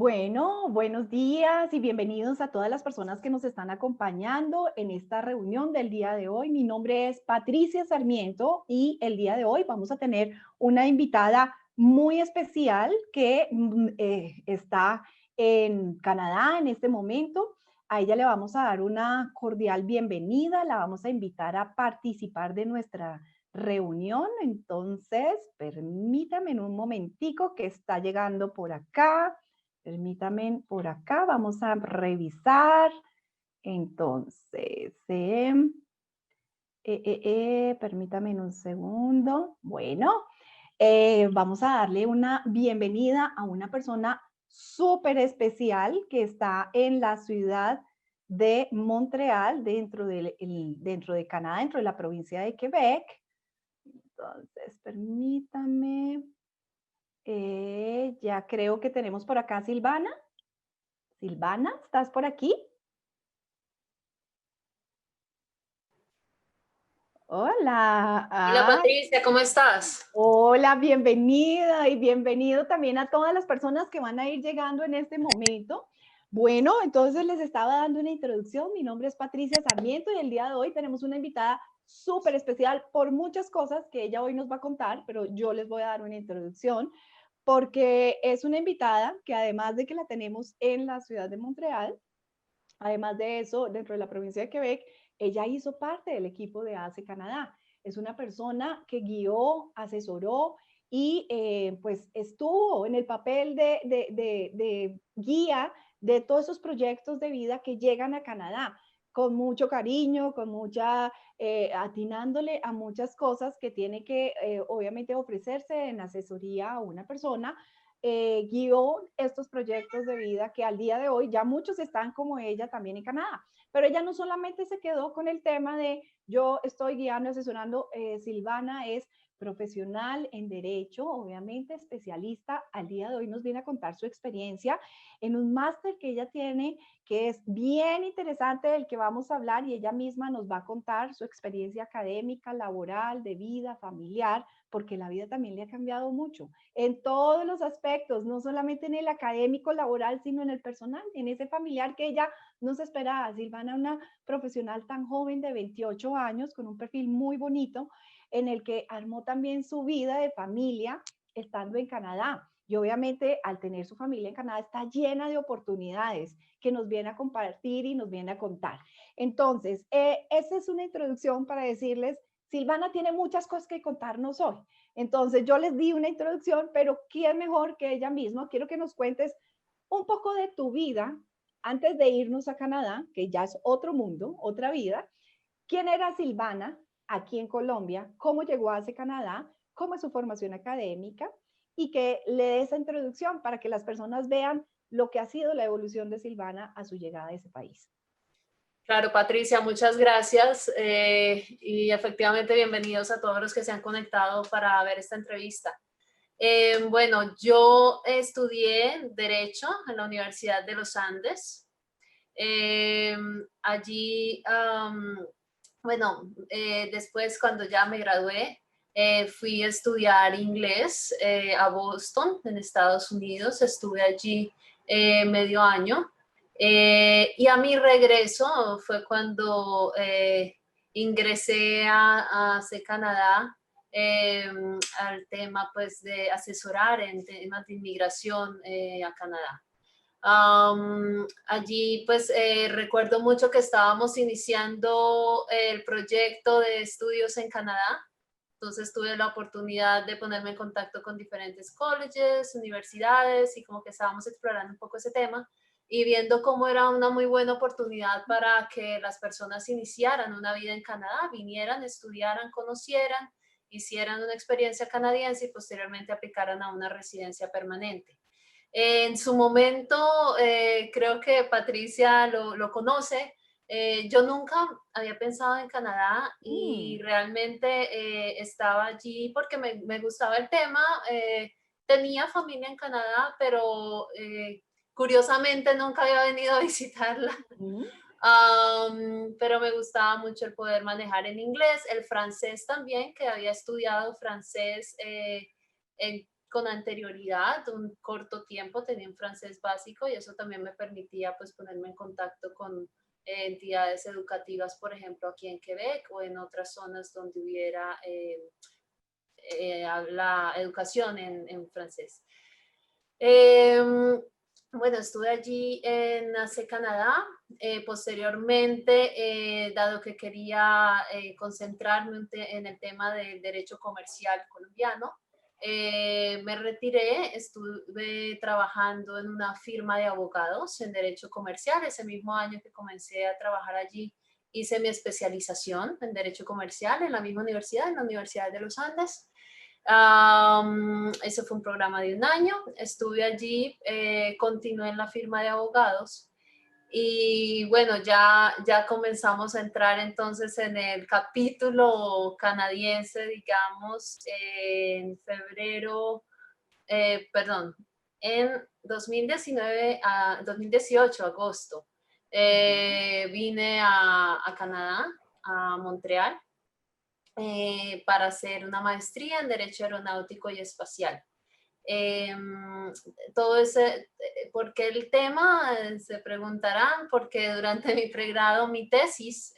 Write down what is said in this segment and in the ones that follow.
Bueno, buenos días y bienvenidos a todas las personas que nos están acompañando en esta reunión del día de hoy. Mi nombre es Patricia Sarmiento y el día de hoy vamos a tener una invitada muy especial que está en Canadá en este momento. A ella le vamos a dar una cordial bienvenida, la vamos a invitar a participar de nuestra reunión. Entonces, permítame en un momentico que está llegando por acá. Permítame por acá, vamos a revisar. Entonces, permítame un segundo. Bueno, vamos a darle una bienvenida a una persona súper especial que está en la ciudad de Montreal, dentro de Canadá, dentro de la provincia de Quebec. Entonces, permítame. Ya creo que tenemos por acá a Silvana. Silvana, ¿estás por aquí? Hola. Hola Patricia, ¿cómo estás? Hola, bienvenida y bienvenido también a todas las personas que van a ir llegando en este momento. Bueno, entonces les estaba dando una introducción. Mi nombre es Patricia Sarmiento y el día de hoy tenemos una invitada súper especial por muchas cosas que ella hoy nos va a contar, pero yo les voy a dar una introducción porque es una invitada que además de que la tenemos en la ciudad de Montreal, además de eso, dentro de la provincia de Quebec, ella hizo parte del equipo de ACE Canadá. Es una persona que guió, asesoró y pues estuvo en el papel de guía de todos esos proyectos de vida que llegan a Canadá con mucho cariño, con mucha, atinándole a muchas cosas que tiene que obviamente ofrecerse en asesoría a una persona. Guió estos proyectos de vida que al día de hoy ya muchos están como ella también en Canadá. Pero ella no solamente se quedó con el tema de yo estoy guiando, asesorando. Silvana es profesional en derecho, obviamente especialista. Al día de hoy nos viene a contar su experiencia en un máster que ella tiene, que es bien interesante, del que vamos a hablar, y ella misma nos va a contar su experiencia académica, laboral, de vida, familiar, porque la vida también le ha cambiado mucho en todos los aspectos, no solamente en el académico, laboral, sino en el personal, en ese familiar que ella no se esperaba. Silvana, una profesional tan joven de 28 años, con un perfil muy bonito, en el que armó también su vida de familia estando en Canadá. Y obviamente al tener su familia en Canadá está llena de oportunidades que nos viene a compartir y nos viene a contar. Entonces, esa es una introducción para decirles, Silvana tiene muchas cosas que contarnos hoy. Entonces yo les di una introducción, pero ¿quién mejor que ella misma? Quiero que nos cuentes un poco de tu vida antes de irnos a Canadá, que ya es otro mundo, otra vida. ¿Quién era Silvana aquí en Colombia? ¿Cómo llegó a Canadá? ¿Cómo es su formación académica? Y que le dé esa introducción para que las personas vean lo que ha sido la evolución de Silvana a su llegada a ese país. Claro, Patricia, muchas gracias y efectivamente bienvenidos a todos los que se han conectado para ver esta entrevista. Bueno, yo estudié Derecho en la Universidad de los Andes. Eh, allí, después cuando ya me gradué, fui a estudiar inglés a Boston, en Estados Unidos. Estuve allí medio año. Y a mi regreso fue cuando ingresé a Canadá, al tema pues de asesorar en temas de inmigración a Canadá. Allí pues recuerdo mucho que estábamos iniciando el proyecto de estudios en Canadá. Entonces tuve la oportunidad de ponerme en contacto con diferentes colleges, universidades, y como que estábamos explorando un poco ese tema y viendo cómo era una muy buena oportunidad para que las personas iniciaran una vida en Canadá, vinieran, estudiaran, conocieran, hicieran una experiencia canadiense y posteriormente aplicaran a una residencia permanente. En su momento, creo que Patricia lo conoce. Yo nunca había pensado en Canadá y Mm. realmente estaba allí porque me gustaba el tema. Tenía familia en Canadá, pero curiosamente nunca había venido a visitarla. Mm. Pero me gustaba mucho el poder manejar en inglés, el francés también, que había estudiado francés en con anterioridad, un corto tiempo, tenía un francés básico y eso también me permitía pues ponerme en contacto con entidades educativas, por ejemplo, aquí en Quebec o en otras zonas donde hubiera la educación en francés. Bueno, estuve allí en AC Canadá. Posteriormente, dado que quería concentrarme en el tema del derecho comercial colombiano, me retiré, estuve trabajando en una firma de abogados en derecho comercial. Ese mismo año que comencé a trabajar allí, hice mi especialización en derecho comercial en la misma universidad, en la Universidad de los Andes. Ese fue un programa de un año, estuve allí, continué en la firma de abogados y bueno, ya comenzamos a entrar entonces en el capítulo canadiense, digamos, en febrero, perdón, en 2019 a 2018, agosto, vine a Canadá, a Montreal, para hacer una maestría en Derecho Aeronáutico y Espacial. Todo ese, ¿por qué el tema? Se preguntarán, porque durante mi pregrado, mi tesis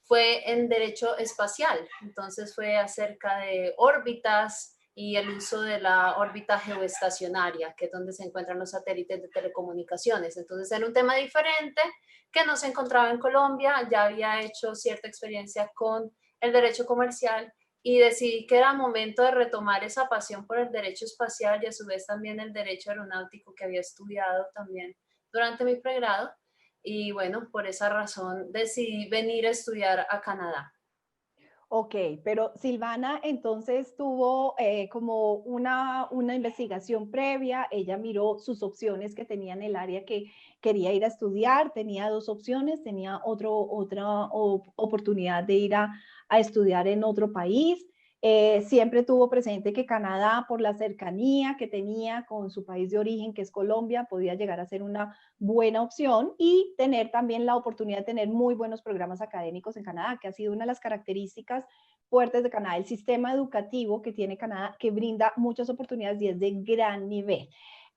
fue en Derecho Espacial, entonces fue acerca de órbitas y el uso de la órbita geoestacionaria, que es donde se encuentran los satélites de telecomunicaciones. Entonces era un tema diferente que no se encontraba en Colombia, ya había hecho cierta experiencia con el derecho comercial y decidí que era momento de retomar esa pasión por el derecho espacial y a su vez también el derecho aeronáutico que había estudiado también durante mi pregrado. Y bueno, por esa razón decidí venir a estudiar a Canadá. Ok, pero Silvana entonces tuvo como una investigación previa, ella miró sus opciones que tenía en el área que quería ir a estudiar, tenía dos opciones, tenía otra oportunidad de ir a estudiar en otro país. Siempre tuvo presente que Canadá, por la cercanía que tenía con su país de origen, que es Colombia, podía llegar a ser una buena opción y tener también la oportunidad de tener muy buenos programas académicos en Canadá, que ha sido una de las características fuertes de Canadá, el sistema educativo que tiene Canadá, que brinda muchas oportunidades y es de gran nivel.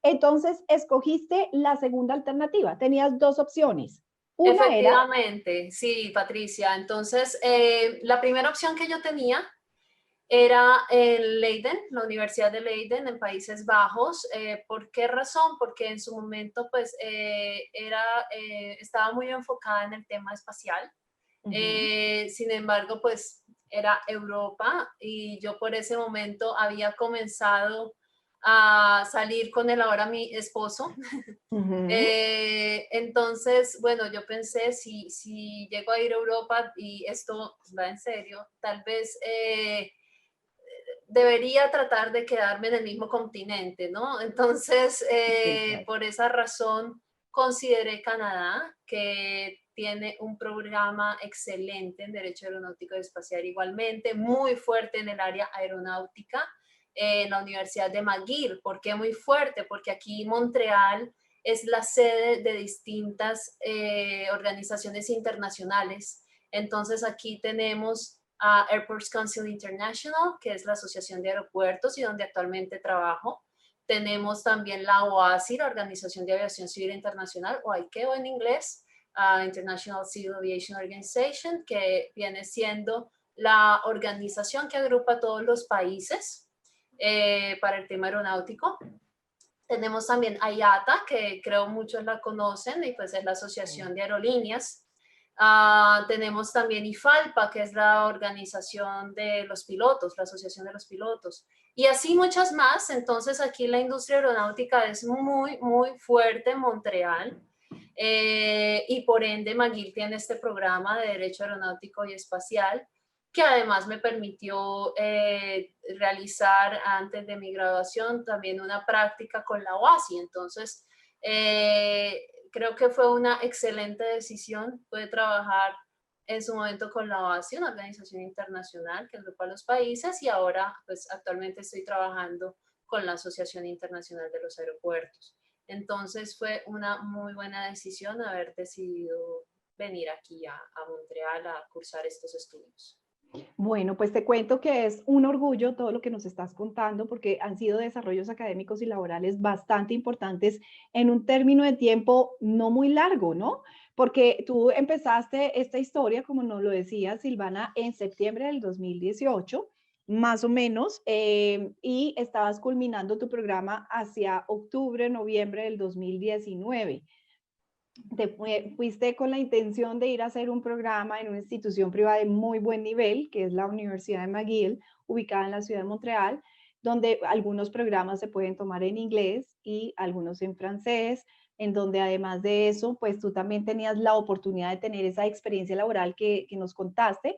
Entonces, escogiste la segunda alternativa, tenías dos opciones. Una era... Efectivamente, sí, Patricia. Entonces, la primera opción que yo tenía era en Leiden, la Universidad de Leiden en Países Bajos. ¿Por qué razón? Porque en su momento pues estaba muy enfocada en el tema espacial. Sin embargo, pues era Europa y yo por ese momento había comenzado a salir con el ahora mi esposo. Entonces, bueno, yo pensé, si llego a ir a Europa y esto va en serio, tal vez debería tratar de quedarme en el mismo continente, ¿no? Entonces, Sí, claro. por esa razón, consideré Canadá, que tiene un programa excelente en Derecho Aeronáutico y Espacial igualmente, muy fuerte en el área aeronáutica, en la Universidad de McGill. ¿Por qué muy fuerte? Porque aquí Montreal es la sede de distintas organizaciones internacionales. Entonces, aquí tenemos a Airports Council International, que es la Asociación de Aeropuertos y donde actualmente trabajo. Tenemos también la OACI, la Organización de Aviación Civil Internacional, o ICAO en inglés, International Civil Aviation Organization, que viene siendo la organización que agrupa a todos los países para el tema aeronáutico. Tenemos también IATA, que creo muchos la conocen, y pues es la Asociación de Aerolíneas. Tenemos también IFALPA, que es la organización de los pilotos, la Asociación de los Pilotos. Y así muchas más. Entonces aquí la industria aeronáutica es muy, muy fuerte en Montreal. Y por ende McGill tiene este programa de Derecho Aeronáutico y Espacial, que además me permitió realizar antes de mi graduación también una práctica con la OASI. Entonces, creo que fue una excelente decisión. Pude trabajar en su momento con la OASI, una organización internacional que agrupa a los países, y ahora, pues actualmente estoy trabajando con la Asociación Internacional de los Aeropuertos. Entonces fue una muy buena decisión haber decidido venir aquí a Montreal a cursar estos estudios. Bueno, pues te cuento que es un orgullo todo lo que nos estás contando, porque han sido desarrollos académicos y laborales bastante importantes en un término de tiempo no muy largo, ¿no? Porque tú empezaste esta historia, como nos lo decía Silvana, en septiembre del 2018, más o menos, y estabas culminando tu programa hacia octubre, noviembre del 2019. Fuiste con la intención de ir a hacer un programa en una institución privada de muy buen nivel, que es la Universidad de McGill, ubicada en la ciudad de Montreal, donde algunos programas se pueden tomar en inglés y algunos en francés, en donde además de eso, pues tú también tenías la oportunidad de tener esa experiencia laboral que nos contaste.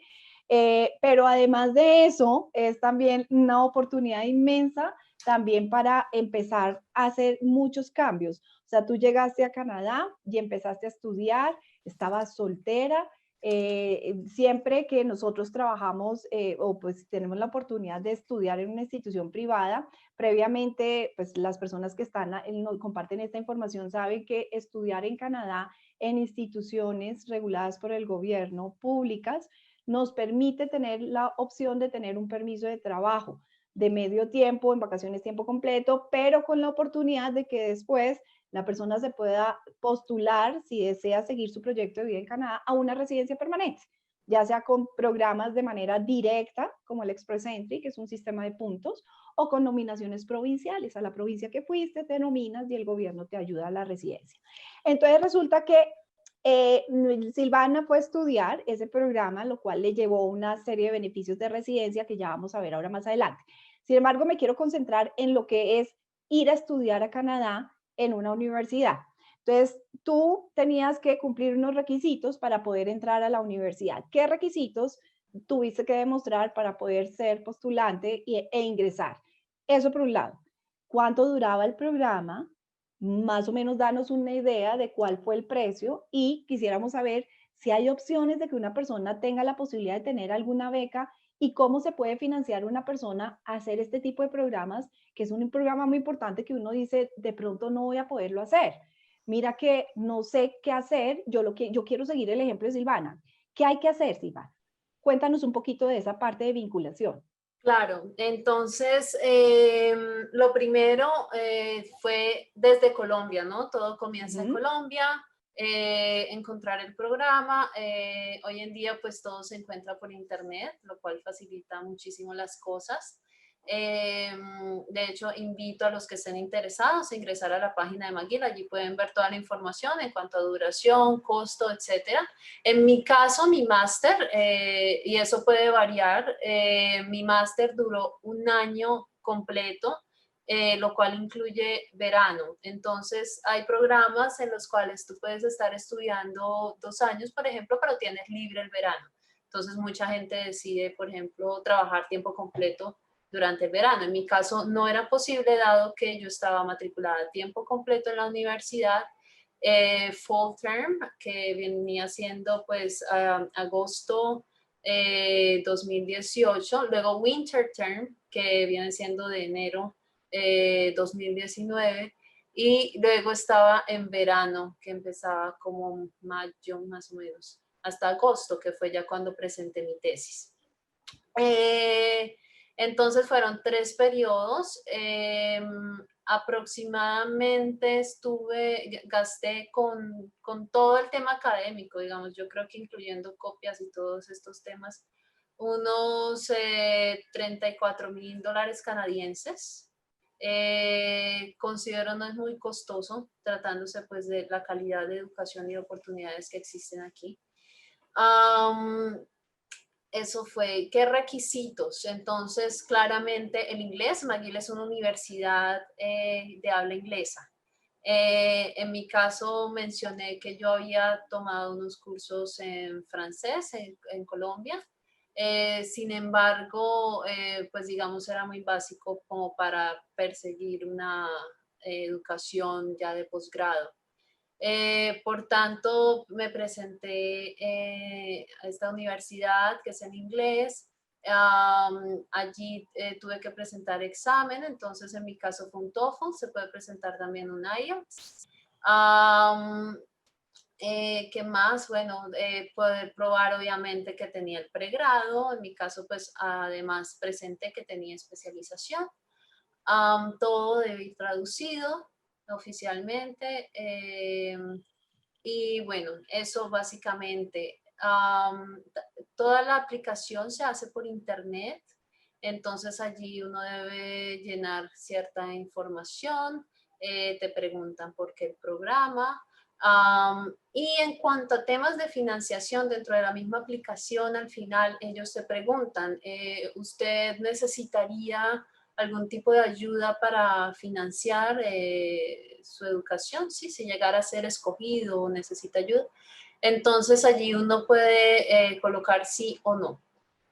Pero además de eso, es también una oportunidad inmensa también para empezar a hacer muchos cambios. O sea, tú llegaste a Canadá y empezaste a estudiar, estabas soltera. Siempre que nosotros trabajamos o pues tenemos la oportunidad de estudiar en una institución privada, previamente pues las personas que están comparten esta información saben que estudiar en Canadá en instituciones reguladas por el gobierno, públicas, nos permite tener la opción de tener un permiso de trabajo de medio tiempo, en vacaciones tiempo completo, pero con la oportunidad de que después la persona se pueda postular, si desea seguir su proyecto de vida en Canadá, a una residencia permanente, ya sea con programas de manera directa, como el Express Entry, que es un sistema de puntos, o con nominaciones provinciales. A la provincia que fuiste, te nominas y el gobierno te ayuda a la residencia. Entonces resulta que Silvana fue a estudiar ese programa, lo cual le llevó una serie de beneficios de residencia que ya vamos a ver ahora más adelante. Sin embargo, me quiero concentrar en lo que es ir a estudiar a Canadá en una universidad. Entonces, tú tenías que cumplir unos requisitos para poder entrar a la universidad. ¿Qué requisitos tuviste que demostrar para poder ser postulante e ingresar? Eso por un lado. ¿Cuánto duraba el programa? Más o menos danos una idea de cuál fue el precio y quisiéramos saber si hay opciones de que una persona tenga la posibilidad de tener alguna beca y cómo se puede financiar una persona a hacer este tipo de programas, que es un programa muy importante que uno dice, de pronto no voy a poderlo hacer. Mira que no sé qué hacer, yo quiero seguir el ejemplo de Silvana. ¿Qué hay que hacer, Silvana? Cuéntanos un poquito de esa parte de vinculación. Claro, entonces lo primero fue desde Colombia, ¿no? Todo comienza en Colombia, encontrar el programa. Hoy en día pues todo se encuentra por internet, lo cual facilita muchísimo las cosas. De hecho, invito a los que estén interesados a ingresar a la página de McGill. Allí pueden ver toda la información en cuanto a duración, costo, etcétera. En mi caso, mi máster, y eso puede variar, mi máster duró un año completo, lo cual incluye verano. Entonces, hay programas en los cuales tú puedes estar estudiando 2 años, por ejemplo, pero tienes libre el verano. Entonces, mucha gente decide, por ejemplo, trabajar tiempo completo durante el verano. En mi caso no era posible dado que yo estaba matriculada a tiempo completo en la universidad, full term, que venía siendo pues agosto 2018, luego winter term, que viene siendo de enero 2019, y luego estaba en verano, que empezaba como mayo más o menos, hasta agosto, que fue ya cuando presenté mi tesis. Entonces fueron 3 periodos. Aproximadamente gasté con todo el tema académico, digamos, yo creo que incluyendo copias y todos estos temas, unos $34,000 canadienses. Considero no es muy costoso, tratándose pues de la calidad de educación y oportunidades que existen aquí. Eso fue, ¿qué requisitos? Entonces, claramente el inglés, McGill es una universidad de habla inglesa. En mi caso mencioné que yo había tomado unos cursos en francés en Colombia. Sin embargo, pues digamos era muy básico como para perseguir una educación ya de posgrado. Por tanto, me presenté a esta universidad que es en inglés. Allí tuve que presentar examen, entonces en mi caso fue un TOEFL, se puede presentar también un IELTS. ¿Qué más? Bueno, poder probar obviamente que tenía el pregrado. En mi caso, pues además presenté que tenía especialización. Todo debe ir traducido oficialmente. Y bueno, eso básicamente. Toda la aplicación se hace por internet, entonces allí uno debe llenar cierta información, te preguntan por qué el programa. Y en cuanto a temas de financiación dentro de la misma aplicación, al final ellos te preguntan, ¿usted necesitaría algún tipo de ayuda para financiar su educación? Sí, si llegara a ser escogido o necesita ayuda. Entonces allí uno puede colocar sí o no.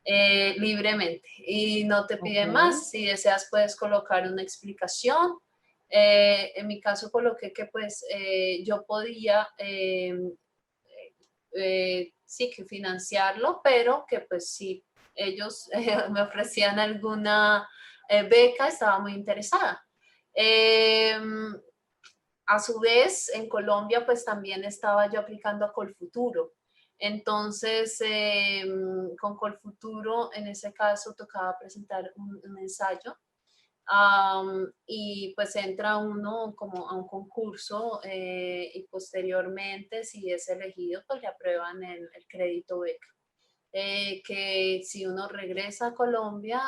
Libremente y no te Ok, pide más. Si deseas puedes colocar una explicación. En mi caso coloqué que pues yo podía sí que financiarlo, pero que pues si ellos me ofrecían alguna beca, estaba muy interesada. A su vez, en Colombia, pues también estaba yo aplicando a Colfuturo. Entonces, con Colfuturo, en ese caso, tocaba presentar un ensayo. Y pues entra uno como a un concurso y posteriormente, si es elegido, pues le aprueban el crédito beca. Que si uno regresa a Colombia,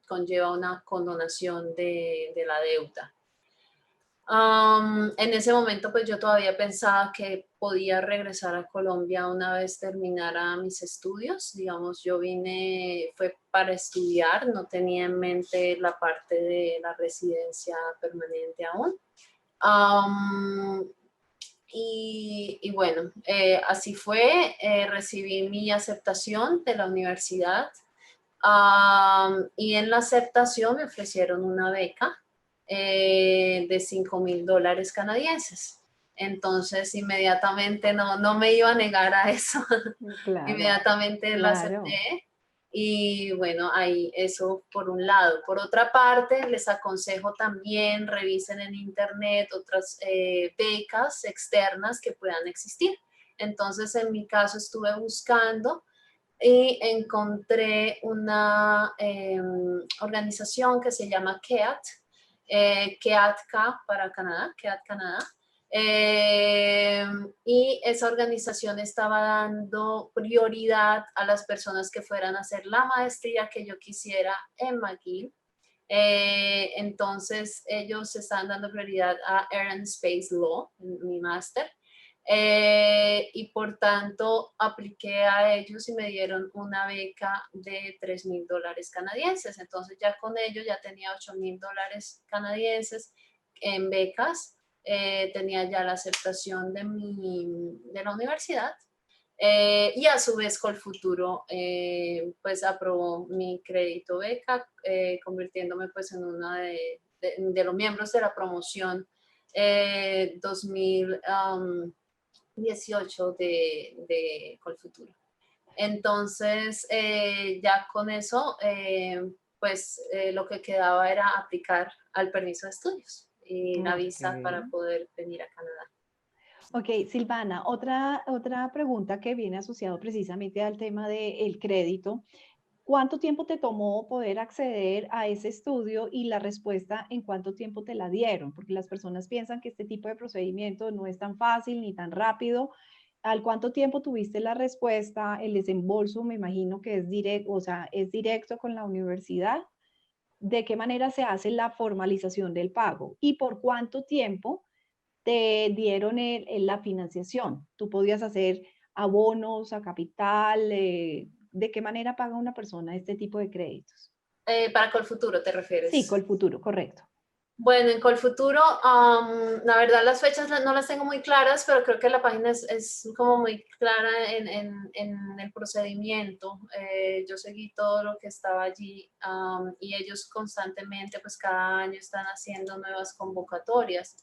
conlleva una condonación de la deuda. En ese momento, pues yo todavía pensaba que podía regresar a Colombia una vez terminara mis estudios. Digamos, yo vine, fue para estudiar, no tenía en mente la parte de la residencia permanente aún. Y bueno, así fue, recibí mi aceptación de la universidad. Y en la aceptación me ofrecieron una beca de $5,000 canadienses. Entonces, inmediatamente no me iba a negar a eso. claro, Inmediatamente la claro. acepté. Y bueno, ahí eso por un lado. Por otra parte, les aconsejo también revisen en internet otras becas externas que puedan existir. Entonces, en mi caso estuve buscando y encontré una organización que se llama KEAT, KEATCA para Canadá, KEAT Canadá. Y esa organización estaba dando prioridad a las personas que fueran a hacer la maestría que yo quisiera en McGill. Entonces ellos estaban dando prioridad a Air and Space Law, mi máster. Y por tanto apliqué a ellos y me dieron una beca de $3,000 canadienses. Entonces ya con ello ya tenía $8,000 canadienses en becas. Tenía ya la aceptación de la universidad. Y a su vez Colfuturo pues aprobó mi crédito beca, convirtiéndome pues en una de los miembros de la promoción 2018 de Colfuturo. Entonces, ya con eso, pues lo que quedaba era aplicar al permiso de estudios y la Ok. visa para poder venir a Canadá. Ok, Silvana, otra pregunta que viene asociado precisamente al tema del crédito. ¿Cuánto tiempo te tomó poder acceder a ese estudio y la respuesta en cuánto tiempo te la dieron? Porque las personas piensan que este tipo de procedimiento no es tan fácil ni tan rápido. ¿Al cuánto tiempo tuviste la respuesta? El desembolso, me imagino que es directo, o sea, es directo con la universidad. ¿De qué manera se hace la formalización del pago? ¿Y por cuánto tiempo te dieron la financiación? ¿Tú podías hacer abonos a capital? ¿De qué manera paga una persona este tipo de créditos? Para Colfuturo, ¿te Sí, refieres? Colfuturo, correcto. Bueno, en Colfuturo, la verdad las fechas no las tengo muy claras, pero creo que la página es como muy clara en el procedimiento. Yo seguí todo lo que estaba allí y ellos constantemente, pues cada año están haciendo nuevas convocatorias.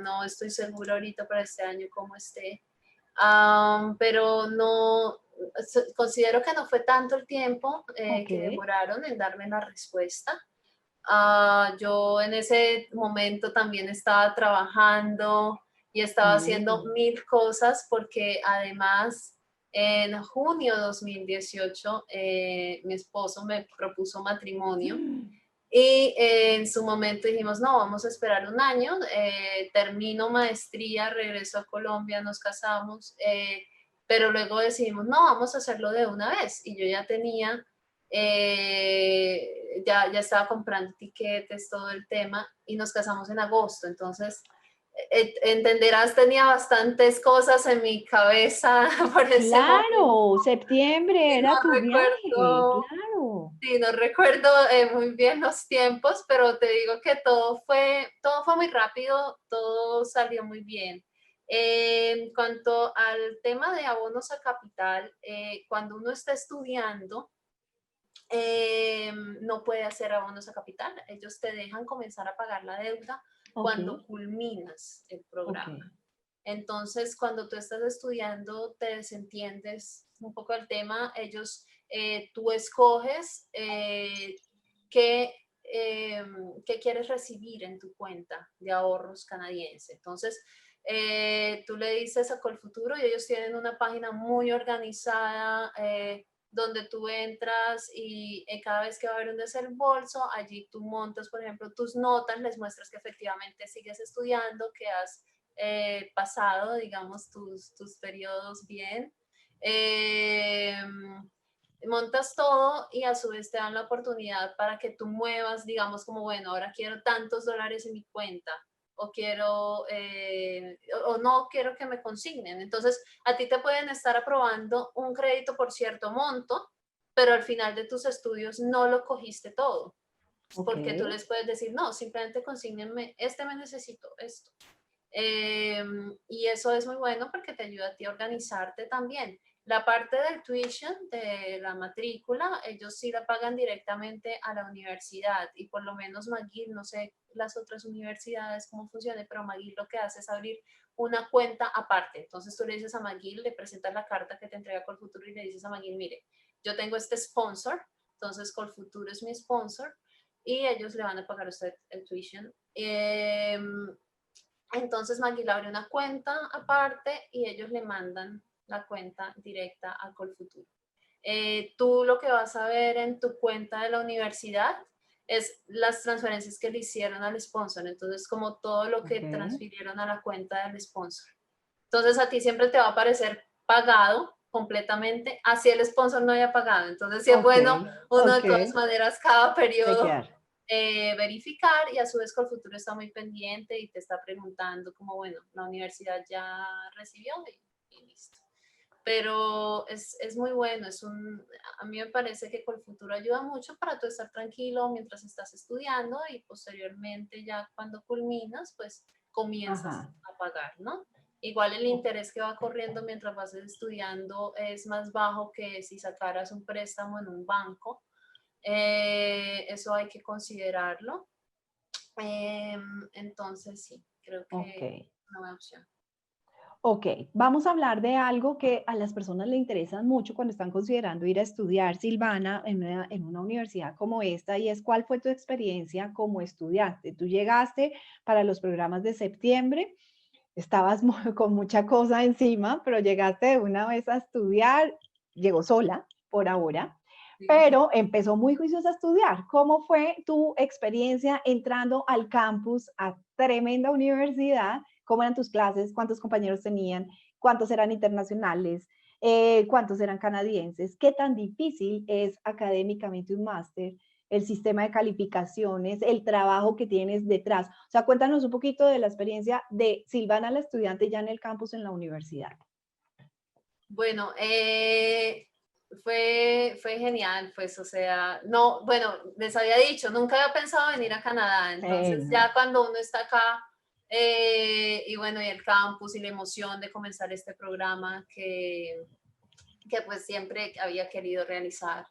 No estoy segura ahorita para este año cómo esté, pero no, considero que no fue tanto el tiempo Ok, que demoraron en darme la respuesta. Yo en ese momento también estaba trabajando y estaba haciendo 1000 cosas porque además en junio de 2018 mi esposo me propuso matrimonio. Y en su momento dijimos, no, vamos a esperar un año, termino maestría, regreso a Colombia, nos casamos, pero luego decidimos, no, vamos a hacerlo de una vez. Y yo ya tenía, ya estaba comprando tiquetes, todo el tema, y nos casamos en agosto. Entonces, entenderás, tenía bastantes cosas en mi cabeza por ese momento. Claro, septiembre Y no era tu viaje, recuerdo. claro. Sí, no recuerdo muy bien los tiempos, pero te digo que todo fue muy rápido, todo salió muy bien. En cuanto al tema de abonos a capital, cuando uno está estudiando, no puede hacer abonos a capital. Ellos te dejan comenzar a pagar la deuda Ok, cuando culminas el ok, programa. Entonces, cuando tú estás estudiando, te desentiendes un poco del tema. Tú escoges qué, qué quieres recibir en tu cuenta de ahorros canadiense. Entonces, tú le dices a Colfuturo y ellos tienen una página muy organizada donde tú entras y cada vez que va a haber un desembolso, allí tú montas, por ejemplo, tus notas, les muestras que efectivamente sigues estudiando, que has pasado, digamos, tus periodos bien. Montas todo y a su vez te dan la oportunidad para que tú muevas, digamos, como, bueno, ahora quiero tantos dólares en mi cuenta o quiero, o no quiero que me consignen. Entonces, a ti te pueden estar aprobando un crédito por cierto monto, pero al final de tus estudios no lo cogiste todo, ok, porque tú les puedes decir, no, simplemente consígnenme, me necesito esto. Y eso es muy bueno porque te ayuda a ti a organizarte también. La parte del tuition, de la matrícula, ellos sí la pagan directamente a la universidad y por lo menos McGill, no sé las otras universidades cómo funciona, pero McGill lo que hace es abrir una cuenta aparte. Entonces tú le dices a McGill, le presentas la carta que te entrega Colfuturo y le dices a McGill, mire, yo tengo este sponsor, entonces Colfuturo es mi sponsor y ellos le van a pagar a usted el tuition. Entonces McGill abre una cuenta aparte y ellos le mandan la cuenta directa a Colfuturo. Tú lo que vas a ver en tu cuenta de la universidad es las transferencias que le hicieron al sponsor. Entonces, como todo lo que ok, transfirieron a la cuenta del sponsor. Entonces, a ti siempre te va a aparecer pagado completamente, así el sponsor no haya pagado. Entonces, sí es ok, bueno, uno de ok, todas maneras, cada periodo chequear. verificar y a su vez Colfuturo está muy pendiente y te está preguntando como, bueno, la universidad ya recibió y listo. Pero es muy bueno, a mí me parece que Colfuturo ayuda mucho para tú estar tranquilo mientras estás estudiando y posteriormente ya cuando culminas, pues comienzas Ajá. a pagar, ¿no? Igual el interés que va corriendo mientras vas estudiando es más bajo que si sacaras un préstamo en un banco. Eso hay que considerarlo. Entonces, sí, creo Ok, que es una buena opción. ok. Vamos a hablar de algo que a las personas le interesan mucho cuando están considerando ir a estudiar, Silvana, en una universidad como esta, y es cuál fue tu experiencia como estudiante. Tú llegaste para los programas de septiembre, estabas con mucha cosa encima, pero llegaste de una vez a estudiar, llegó sola por ahora, Sí. pero empezó muy juiciosa a estudiar. ¿Cómo fue tu experiencia entrando al campus, a tremenda universidad? ¿Cómo eran tus clases? ¿Cuántos compañeros tenían? ¿Cuántos eran internacionales? ¿Cuántos eran canadienses? ¿Qué tan difícil es académicamente un máster? El sistema de calificaciones, el trabajo que tienes detrás. O sea, cuéntanos un poquito de la experiencia de Silvana, la estudiante ya en el campus en la universidad. Bueno, fue genial, pues, o sea, no, bueno, les había dicho, nunca había pensado venir a Canadá, entonces No. ya cuando uno está acá, y bueno, y el campus y la emoción de comenzar este programa que pues siempre había querido realizar,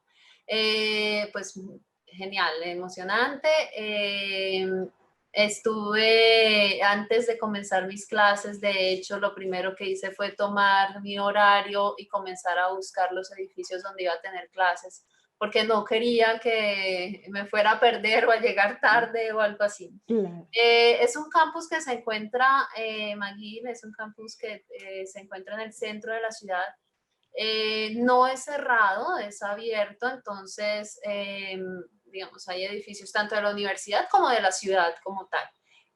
pues genial, emocionante. Estuve, antes de comenzar mis clases, de hecho, lo primero que hice fue tomar mi horario y comenzar a buscar los edificios donde iba a tener clases, porque no quería que me fuera a perder o a llegar tarde o algo así. Claro. Es un campus que se encuentra, McGill, es un campus que se encuentra en el centro de la ciudad. No es cerrado, es abierto, entonces, digamos, hay edificios tanto de la universidad como de la ciudad como tal.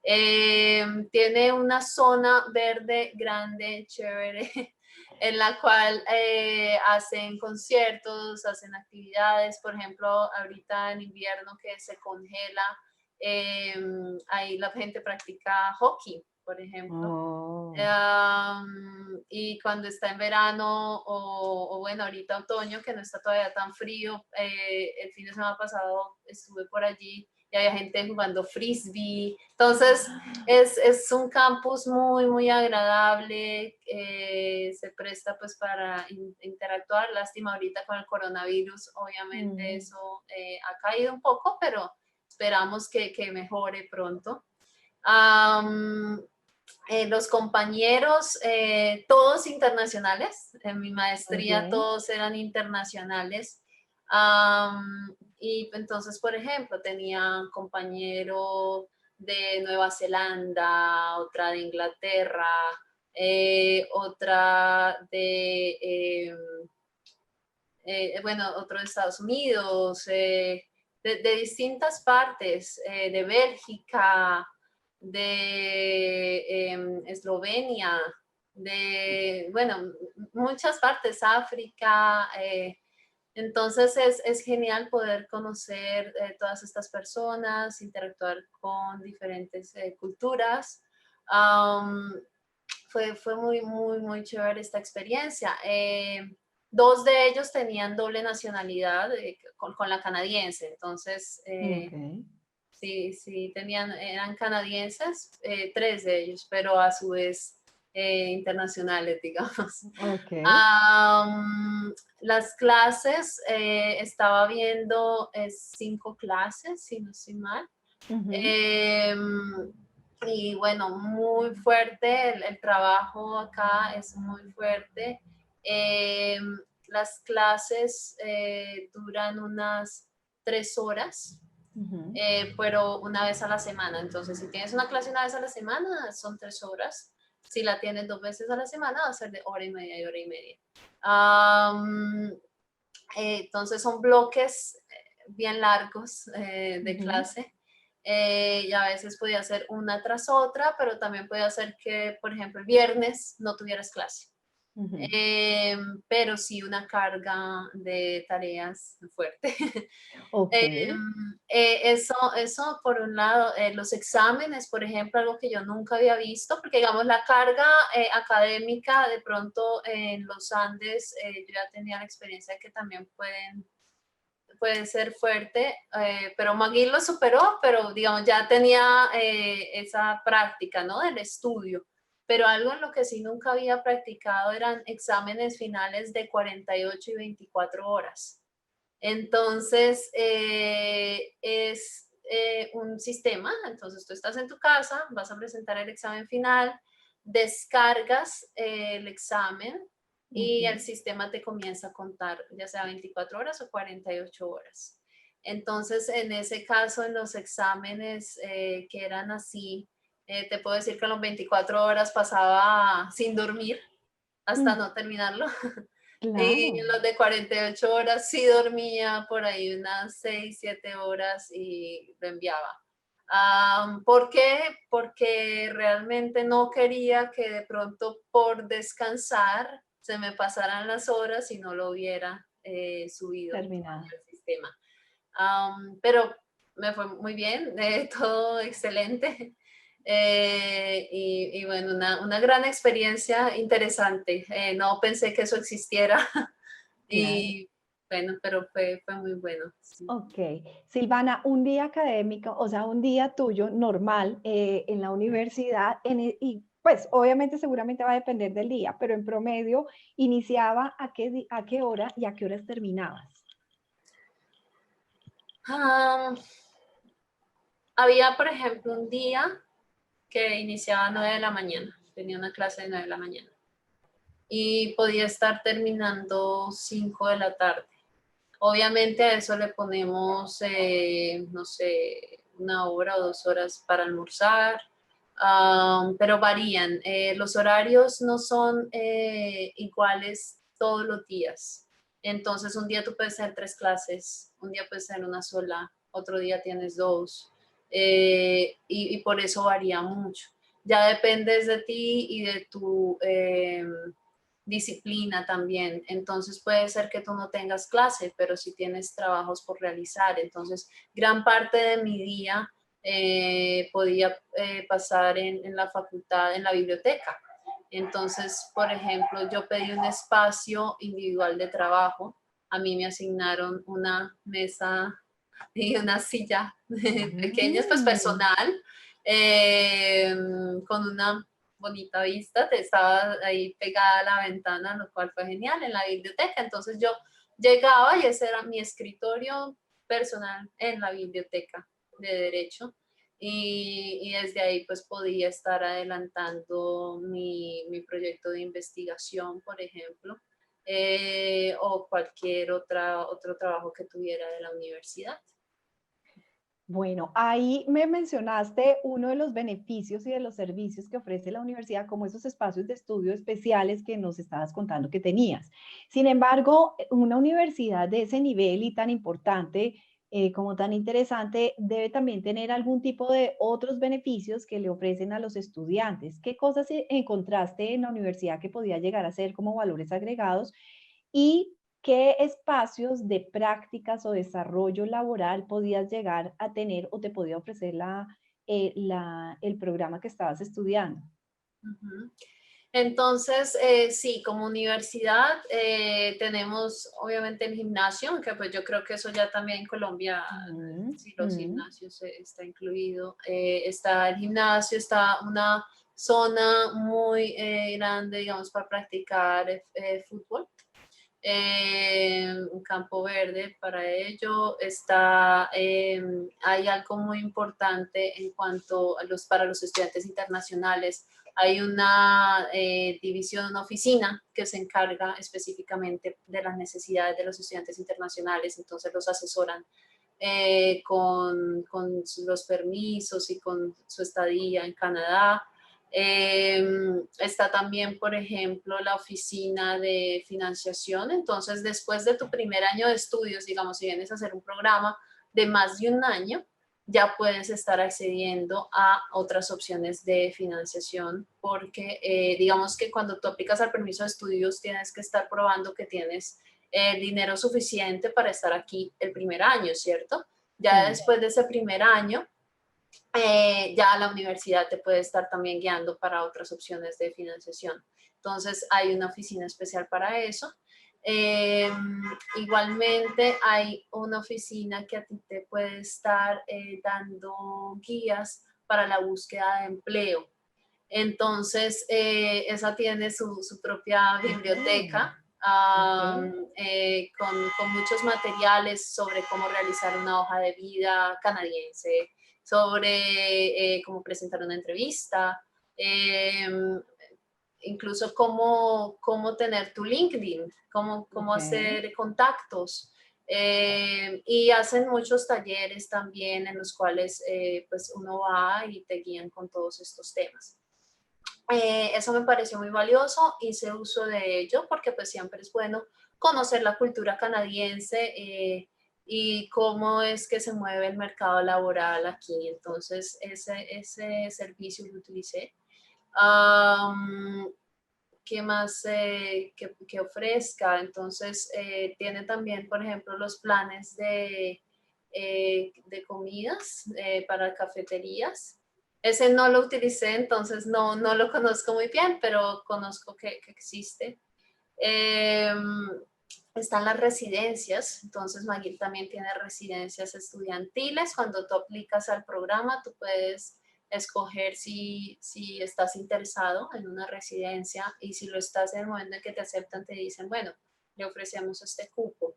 Tiene una zona verde grande, chévere, en la cual hacen conciertos, hacen actividades, por ejemplo, ahorita en invierno que se congela, ahí la gente practica hockey, por ejemplo. Oh. Y cuando está en verano o bueno, ahorita otoño, que no está todavía tan frío, el fin de semana pasado estuve por allí y había gente jugando frisbee. Entonces, es un campus muy, muy agradable, se presta pues para interactuar. Lástima ahorita con el coronavirus, obviamente eso ha caído un poco, pero esperamos que mejore pronto. Los compañeros, todos internacionales, en mi maestría Okay. todos eran internacionales. Y entonces, por ejemplo, tenía un compañero de Nueva Zelanda, otra de Inglaterra, otra de, bueno, otro de Estados Unidos, de distintas partes, de Bélgica, de Eslovenia, de, bueno, muchas partes, África. Entonces es genial poder conocer todas estas personas, interactuar con diferentes culturas. Um, fue muy, muy, muy chévere esta experiencia. Dos de ellos tenían doble nacionalidad con la canadiense, entonces Okay. sí, sí, eran canadienses, tres de ellos, pero a su vez internacionales, digamos. Okay. Las clases, estaba viendo 5 clases, si no estoy mal. Ujú. Y bueno, muy fuerte, el trabajo acá es muy fuerte. Eh, las clases duran unas 3 horas, Ujú. pero una vez a la semana. Entonces, si tienes una clase una vez a la semana, son 3 horas. Si la tienes 2 veces a la semana, va a ser de hora y media y hora y media. Entonces, son bloques bien largos de Ujú. clase. Y a veces podía ser una tras otra, pero también podía ser que, por ejemplo, el viernes no tuvieras clase. Ujú. Pero sí una carga de tareas fuerte. Okay. Eso por un lado, los exámenes, por ejemplo, algo que yo nunca había visto, porque digamos la carga académica de pronto en los Andes, yo ya tenía la experiencia de que también puede ser fuerte, pero Magui lo superó, pero digamos ya tenía esa práctica, ¿no? Del estudio. Pero algo en lo que sí nunca había practicado eran exámenes finales de 48 y 24 horas. Entonces, es un sistema, entonces tú estás en tu casa, vas a presentar el examen final, descargas el examen y el Ujú. sistema te comienza a contar, ya sea 24 horas o 48 horas. Entonces, en ese caso, en los exámenes que eran así, te puedo decir que a las 24 horas pasaba sin dormir hasta Mm. no terminarlo. Y Claro. los de 48 horas sí dormía por ahí unas 6 7 horas y lo enviaba. ¿Por qué? Porque realmente no quería que de pronto por descansar se me pasaran las horas y no lo hubiera subido Terminada. al sistema. Pero me fue muy bien, todo excelente. Y bueno, una gran experiencia interesante. No pensé que eso existiera Claro. y bueno, pero fue muy bueno. Sí. Ok. Silvana, un día académico, o sea, un día tuyo normal en la universidad, y pues obviamente seguramente va a depender del día, pero en promedio iniciaba a qué hora y a qué horas terminabas. Ah, había, por ejemplo, un día que iniciaba a 9 de la mañana, tenía una clase de 9 de la mañana y podía estar terminando 5 de la tarde. Obviamente a eso le ponemos, no sé, 1 hora o 2 horas para almorzar, pero varían. Los horarios no son iguales todos los días. Entonces un día tú puedes tener 3 clases, un día puedes tener una sola, otro día tienes 2, y por eso varía mucho. Ya dependes de ti y de tu disciplina también. Entonces puede ser que tú no tengas clase, pero sí tienes trabajos por realizar. Entonces, gran parte de mi día podía pasar en la facultad, en la biblioteca. Entonces, por ejemplo, yo pedí un espacio individual de trabajo. A mí me asignaron una mesa y una silla pequeñas, pues Mm. personal, eh, con una bonita vista, te estaba ahí pegada a la ventana, lo cual fue genial en la biblioteca. Entonces yo llegaba y ese era mi escritorio personal en la biblioteca de Derecho. Y desde ahí pues podía estar adelantando mi proyecto de investigación, por ejemplo, o cualquier otro trabajo que tuviera de la universidad. Bueno, ahí me mencionaste uno de los beneficios y de los servicios que ofrece la universidad, como esos espacios de estudio especiales que nos estabas contando que tenías. Sin embargo, una universidad de ese nivel y tan importante, como tan interesante, debe también tener algún tipo de otros beneficios que le ofrecen a los estudiantes. ¿Qué cosas encontraste en la universidad que podía llegar a ser como valores agregados? ¿Y qué espacios de prácticas o desarrollo laboral podías llegar a tener o te podía ofrecer el programa que estabas estudiando? Ujú. Entonces, sí, como universidad tenemos obviamente el gimnasio, aunque pues yo creo que eso ya también en Colombia, Mm, sí, los mm, gimnasios está incluido. Está el gimnasio, está una zona muy grande, digamos, para practicar fútbol, un campo verde para ello. Hay algo muy importante en cuanto a para los estudiantes internacionales. Hay una división, una oficina que se encarga específicamente de las necesidades de los estudiantes internacionales, entonces los asesoran con los permisos y con su estadía en Canadá. Está también, por ejemplo, la oficina de financiación. Entonces, después de tu primer año de estudios, digamos, si vienes a hacer un programa de más de un año, ya puedes estar accediendo a otras opciones de financiación, porque digamos que cuando tú aplicas al permiso de estudios tienes que estar probando que tienes dinero suficiente para estar aquí el primer año, ¿cierto? Ya sí. después de ese primer año, ya la universidad te puede estar también guiando para otras opciones de financiación. Entonces, hay una oficina especial para eso. Eh, Igualmente, hay una oficina que a ti te puede estar dando guías para la búsqueda de empleo. Entonces, esa tiene su propia Oh, biblioteca ok. con muchos materiales sobre cómo realizar una hoja de vida canadiense, sobre cómo presentar una entrevista, eh, incluso cómo tener tu LinkedIn, cómo Ok. hacer contactos. Y hacen muchos talleres también en los cuales pues uno va y te guían con todos estos temas. Eso me pareció muy valioso, hice uso de ello porque pues siempre es bueno conocer la cultura canadiense y cómo es que se mueve el mercado laboral aquí. Entonces, ese servicio lo utilicé. Um, ¿Qué más que ofrezca? Entonces, tiene también, por ejemplo, los planes de comidas para cafeterías. Ese no lo utilicé, entonces no lo conozco muy bien, pero conozco que existe. Eh, Están las residencias, entonces Maguil también tiene residencias estudiantiles. Cuando tú aplicas al programa, tú puedes escoger si estás interesado en una residencia y si lo estás en el momento en que te aceptan, te dicen, bueno, le ofrecemos este cupo.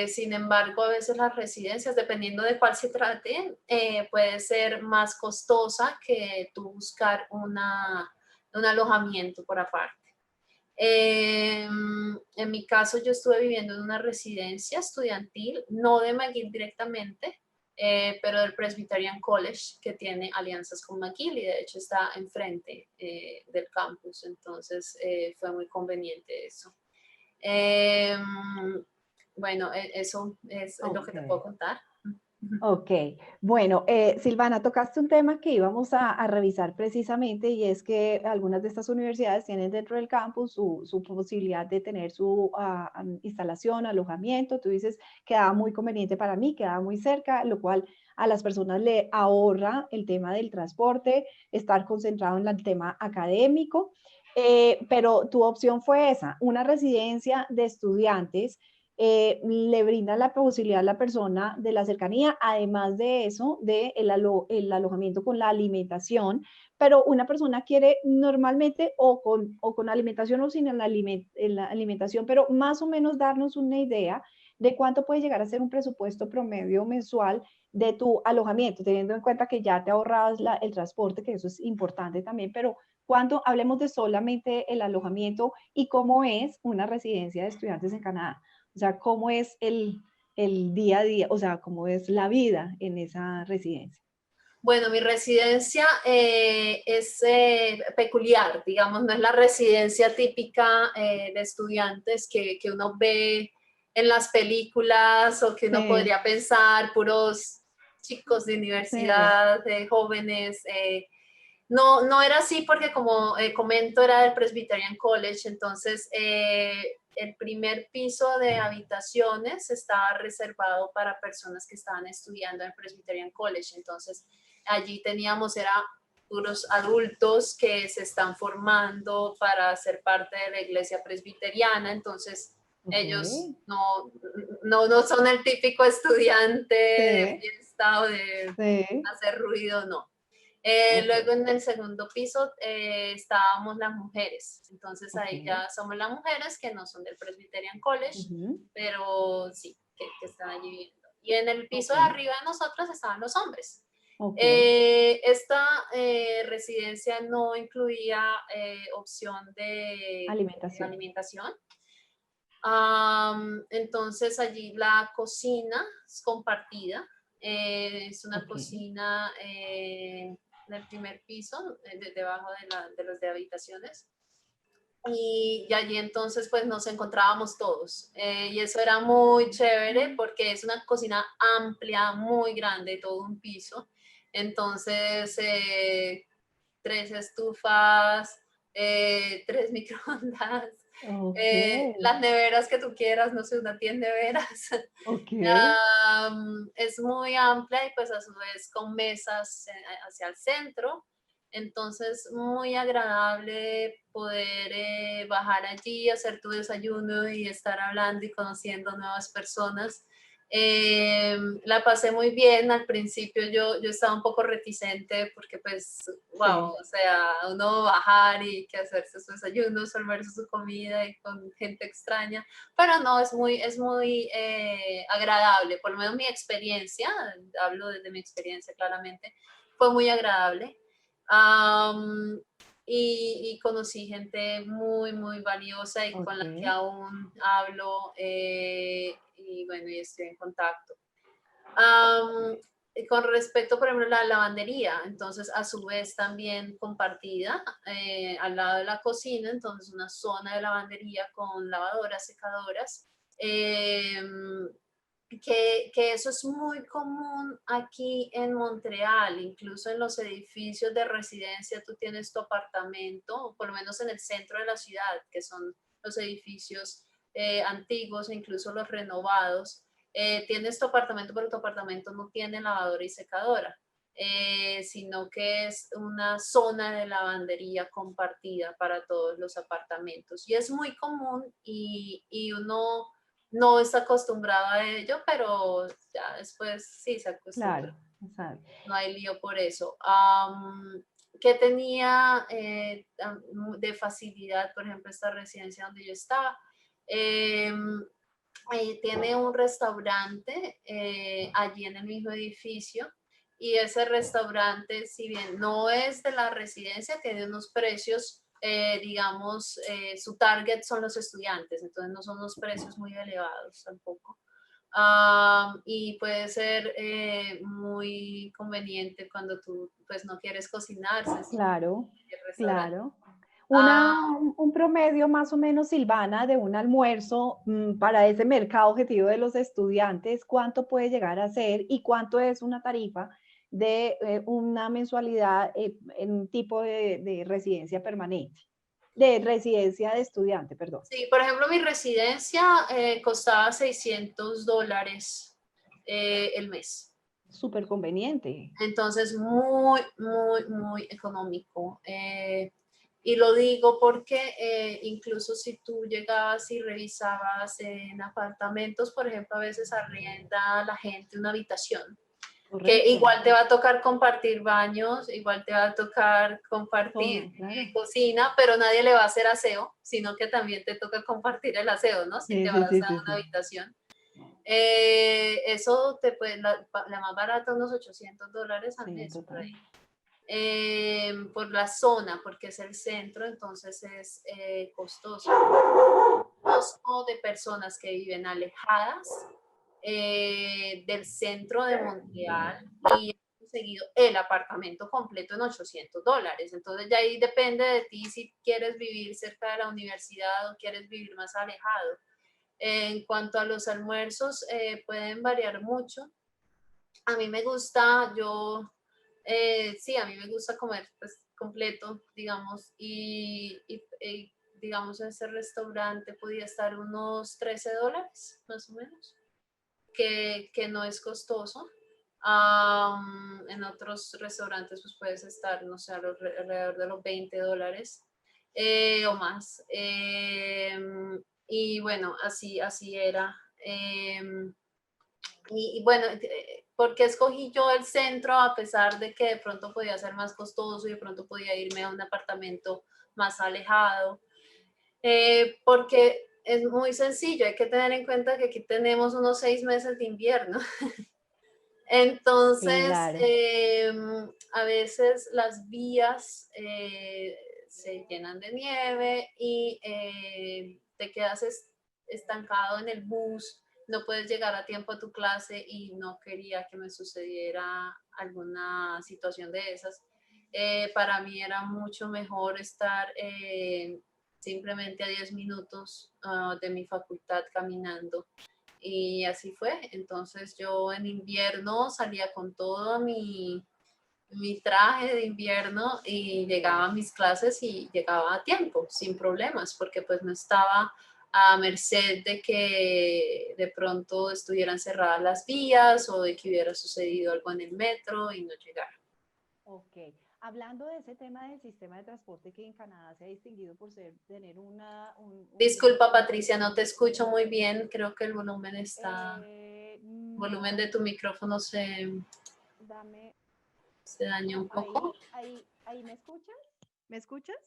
Sin embargo, a veces las residencias, dependiendo de cuál se trate, puede ser más costosa que tú buscar un alojamiento por aparte. En mi caso, yo estuve viviendo en una residencia estudiantil, no de McGill directamente, pero del Presbyterian College, que tiene alianzas con McGill y de hecho está enfrente del campus, entonces fue muy conveniente eso. Bueno, eso es lo que te puedo contar. Ok, bueno, Silvana, tocaste un tema que íbamos a revisar precisamente y es que algunas de estas universidades tienen dentro del campus su posibilidad de tener su instalación, alojamiento. Tú dices, quedaba muy conveniente para mí, quedaba muy cerca, lo cual a las personas le ahorra el tema del transporte, estar concentrado en el tema académico, pero tu opción fue esa, una residencia de estudiantes le brinda la posibilidad a la persona de la cercanía, además de eso, de el alojamiento con la alimentación, pero una persona quiere normalmente o con alimentación o sin la alimentación, pero más o menos darnos una idea de cuánto puede llegar a ser un presupuesto promedio mensual de tu alojamiento, teniendo en cuenta que ya te ahorrabas el transporte, que eso es importante también, pero cuánto, hablemos de solamente el alojamiento y cómo es una residencia de estudiantes en Canadá. O sea, cómo es el día a día, o sea, cómo es la vida en esa residencia. Bueno, mi residencia es peculiar, digamos, no es la residencia típica de estudiantes que uno ve en las películas o que uno Sí, podría pensar, puros chicos de sí, universidad, jóvenes. No, no era así porque como comento era del Presbyterian College, entonces el primer piso de habitaciones estaba reservado para personas que estaban estudiando en Presbyterian College, entonces allí teníamos, era puros adultos que se están formando para ser parte de la iglesia presbiteriana, entonces ok, ellos no son el típico estudiante de sí, fiesta o de sí, hacer ruido, no. ok, Luego en el segundo piso estábamos las mujeres, entonces ok, ahí ya somos las mujeres que no son del Presbyterian College, ujú, pero sí, que están allí viviendo. Y en el piso ok, de arriba de nosotros estaban los hombres. ok, Esta residencia no incluía opción de alimentación, alimentación. Entonces allí la cocina es compartida. Es una ok, cocina en el primer piso, debajo de los de habitaciones. Y allí entonces pues nos encontrábamos todos. Y eso era muy chévere porque es una cocina amplia, muy grande, todo un piso. Entonces, 3 estufas, 3 microondas, ok, las neveras que tú quieras, no sé, una 10 neveras. ok, Es muy amplia y pues a su vez con mesas hacia el centro. Entonces, muy agradable poder bajar allí, hacer tu desayuno y estar hablando y conociendo nuevas personas. La pasé muy bien. Al principio yo estaba un poco reticente porque pues, wow, sí, o sea, uno bajar y que hacerse su desayuno, servirse su comida y con gente extraña, pero no, es muy agradable, por lo menos mi experiencia, hablo desde mi experiencia claramente, fue muy agradable. Um, y conocí gente muy, muy valiosa y con ok, la que aún hablo y bueno, y estoy en contacto. Um, con respecto, por ejemplo, a la lavandería, entonces a su vez también compartida al lado de la cocina, entonces una zona de lavandería con lavadoras, secadoras. Eh, que eso es muy común aquí en Montreal, incluso en los edificios de residencia tú tienes tu apartamento, por lo menos en el centro de la ciudad, que son los edificios antiguos e incluso los renovados, tienes tu apartamento, pero tu apartamento no tiene lavadora y secadora, sino que es una zona de lavandería compartida para todos los apartamentos. Y es muy común y uno no está acostumbrado a ello, pero ya después sí se acostumbra. claro, sabe. No hay lío por eso. ¿Qué tenía de facilidad, por ejemplo, esta residencia donde yo estaba? Em, Tiene un restaurante allí en el mismo edificio y ese restaurante, si bien no es de la residencia, tiene unos precios digamos, su target son los estudiantes, entonces no son los precios muy elevados tampoco. Y puede ser muy conveniente cuando tú pues no quieres cocinar, Claro, el restaurante. claro. Ah, Un promedio más o menos, Silvana, de un almuerzo para ese mercado objetivo de los estudiantes, ¿cuánto puede llegar a ser y cuánto es una tarifa de una mensualidad en un tipo de residencia permanente? De residencia de estudiante, perdón. sí, por ejemplo, mi residencia costaba $600 el mes. Súper conveniente. Entonces, muy, muy, muy económico. Y lo digo porque incluso si tú llegabas y revisabas en apartamentos, por ejemplo, a veces arrienda a la gente una habitación, que Correcto. igual te va a tocar compartir baños, igual te va a tocar compartir Todo, claro. cocina, pero nadie le va a hacer aseo, sino que también te toca compartir el aseo, ¿no? Si Sí, te sí, vas sí, a sí, una sí. habitación. Eso te puede, la más barata, unos $800 al Sí, mes, por total. ahí. Por la zona, porque es el centro, entonces es costoso. Costo de personas que viven alejadas del centro de Montreal y he conseguido el apartamento completo en $800. Entonces ya ahí depende de ti si quieres vivir cerca de la universidad o quieres vivir más alejado. En cuanto a los almuerzos, pueden variar mucho. A mí me gusta, sí, a mí me gusta comer pues, completo, digamos, y digamos, en ese restaurante podía estar unos $13, más o menos, que no es costoso. En otros restaurantes pues puedes estar, no sé, alrededor de los $20 o más. Y bueno, así era. Y bueno, ¿por qué escogí yo el centro a pesar de que de pronto podía ser más costoso y de pronto podía irme a un apartamento más alejado? Porque es muy sencillo, hay que tener en cuenta que aquí tenemos unos 6 meses de invierno. Entonces, Claro. a veces las vías se llenan de nieve y te quedas estancado en el bus, no puedes llegar a tiempo a tu clase y no quería que me sucediera alguna situación de esas. Para mí era mucho mejor estar simplemente a 10 minutos de mi facultad caminando y así fue. Entonces yo en invierno salía con todo mi traje de invierno y llegaba a mis clases y llegaba a tiempo, sin problemas, porque pues no estaba a merced de que de pronto estuvieran cerradas las vías o de que hubiera sucedido algo en el metro y no llegara. Ok. Hablando de ese tema del sistema de transporte que en Canadá se ha distinguido por tener Disculpa Patricia, no te escucho muy bien, creo que el volumen no, de tu micrófono dame, se dañó no, un poco. ahí, ¿me escuchas? ¿Me escuchas?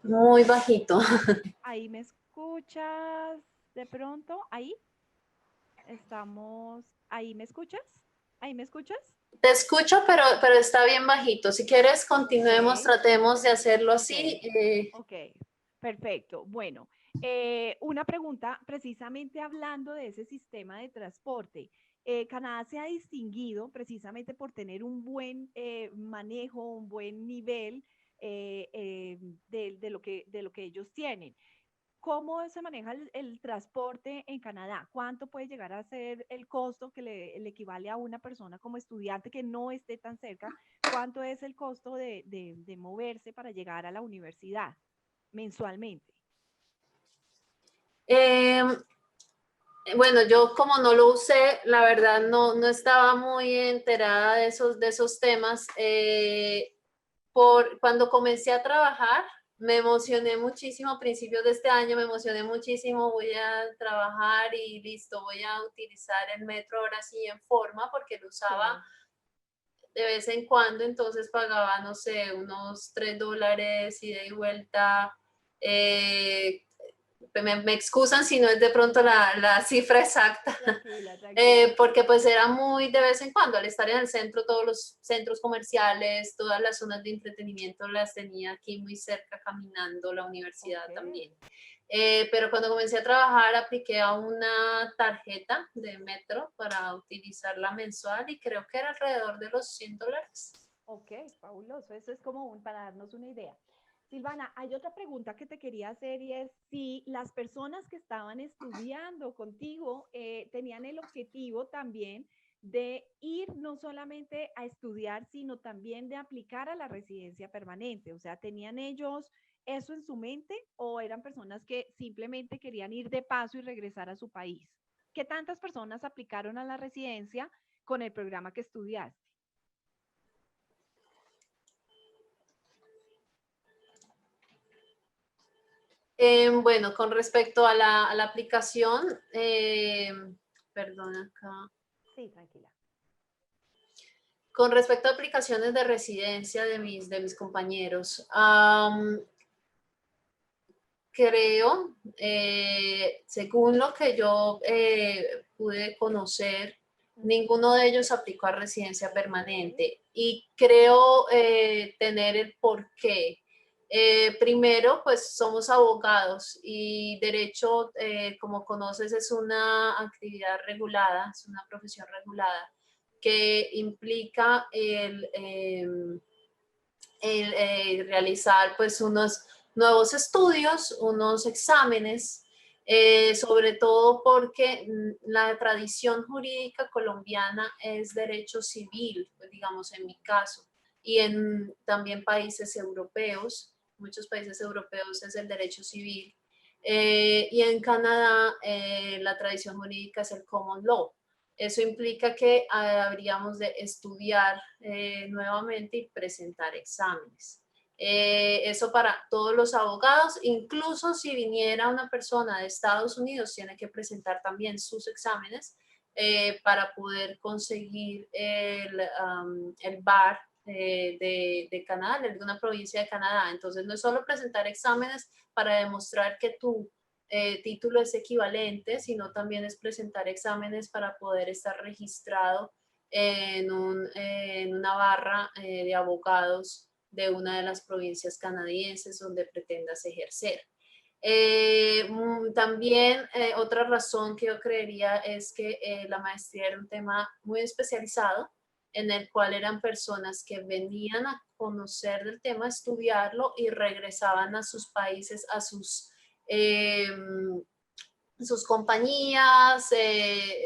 Muy bajito. Ahí me escuchas de pronto, ahí estamos, ahí me escuchas, ahí me escuchas. Te escucho, pero está bien bajito. Si quieres, Ok, continuemos, tratemos de hacerlo ok, así. ok, perfecto. Bueno, una pregunta precisamente hablando de ese sistema de transporte. Canadá se ha distinguido precisamente por tener un buen manejo, un buen nivel de lo que ellos tienen. ¿Cómo se maneja el transporte en Canadá? ¿Cuánto puede llegar a ser el costo que le equivale a una persona como estudiante que no esté tan cerca? ¿Cuánto es el costo de moverse para llegar a la universidad mensualmente? Eh, bueno, yo como no lo usé, la verdad no estaba muy enterada de esos temas. Cuando comencé a trabajar, me emocioné muchísimo a principios de este año, me emocioné muchísimo, voy a trabajar y listo, voy a utilizar el metro ahora sí en forma porque lo usaba Sí, de vez en cuando, entonces pagaba, no sé, unos $3 ida y vuelta, eh, me excusan si no es de pronto la cifra exacta, Tranquila, tranquila. porque pues era muy de vez en cuando, al estar en el centro, todos los centros comerciales, todas las zonas de entretenimiento las tenía aquí muy cerca caminando, la universidad Ok. también. Pero cuando comencé a trabajar apliqué a una tarjeta de metro para utilizarla mensual y creo que era alrededor de los $100. Ok, fabuloso. Eso es como para darnos una idea. Silvana, hay otra pregunta que te quería hacer y es si las personas que estaban estudiando contigo tenían el objetivo también de ir no solamente a estudiar, sino también de aplicar a la residencia permanente. O sea, ¿tenían ellos eso en su mente o eran personas que simplemente querían ir de paso y regresar a su país? ¿Qué tantas personas aplicaron a la residencia con el programa que estudiaste? Bueno, con respecto a la aplicación, perdón acá. Sí, tranquila. Con respecto a aplicaciones de residencia de mis compañeros, creo, según lo que yo pude conocer, ninguno de ellos aplicó a residencia permanente y creo tener el porqué. Primero, pues somos abogados y derecho, como conoces, es una actividad regulada, es una profesión regulada que implica el realizar pues unos nuevos estudios, unos exámenes, sobre todo porque la tradición jurídica colombiana es derecho civil, pues, digamos en mi caso, y en también países europeos, muchos países europeos es el derecho civil, y en Canadá la tradición jurídica es el common law. Eso implica que habríamos de estudiar nuevamente y presentar exámenes. Eso para todos los abogados, incluso si viniera una persona de Estados Unidos, tiene que presentar también sus exámenes para poder conseguir el bar de Canadá, de una provincia de Canadá. Entonces, no es solo presentar exámenes para demostrar que tu título es equivalente, sino también es presentar exámenes para poder estar registrado en una barra de abogados de una de las provincias canadienses donde pretendas ejercer. También otra razón que yo creería es que la maestría era un tema muy especializado en el cual eran personas que venían a conocer del tema, estudiarlo y regresaban a sus países, a sus compañías,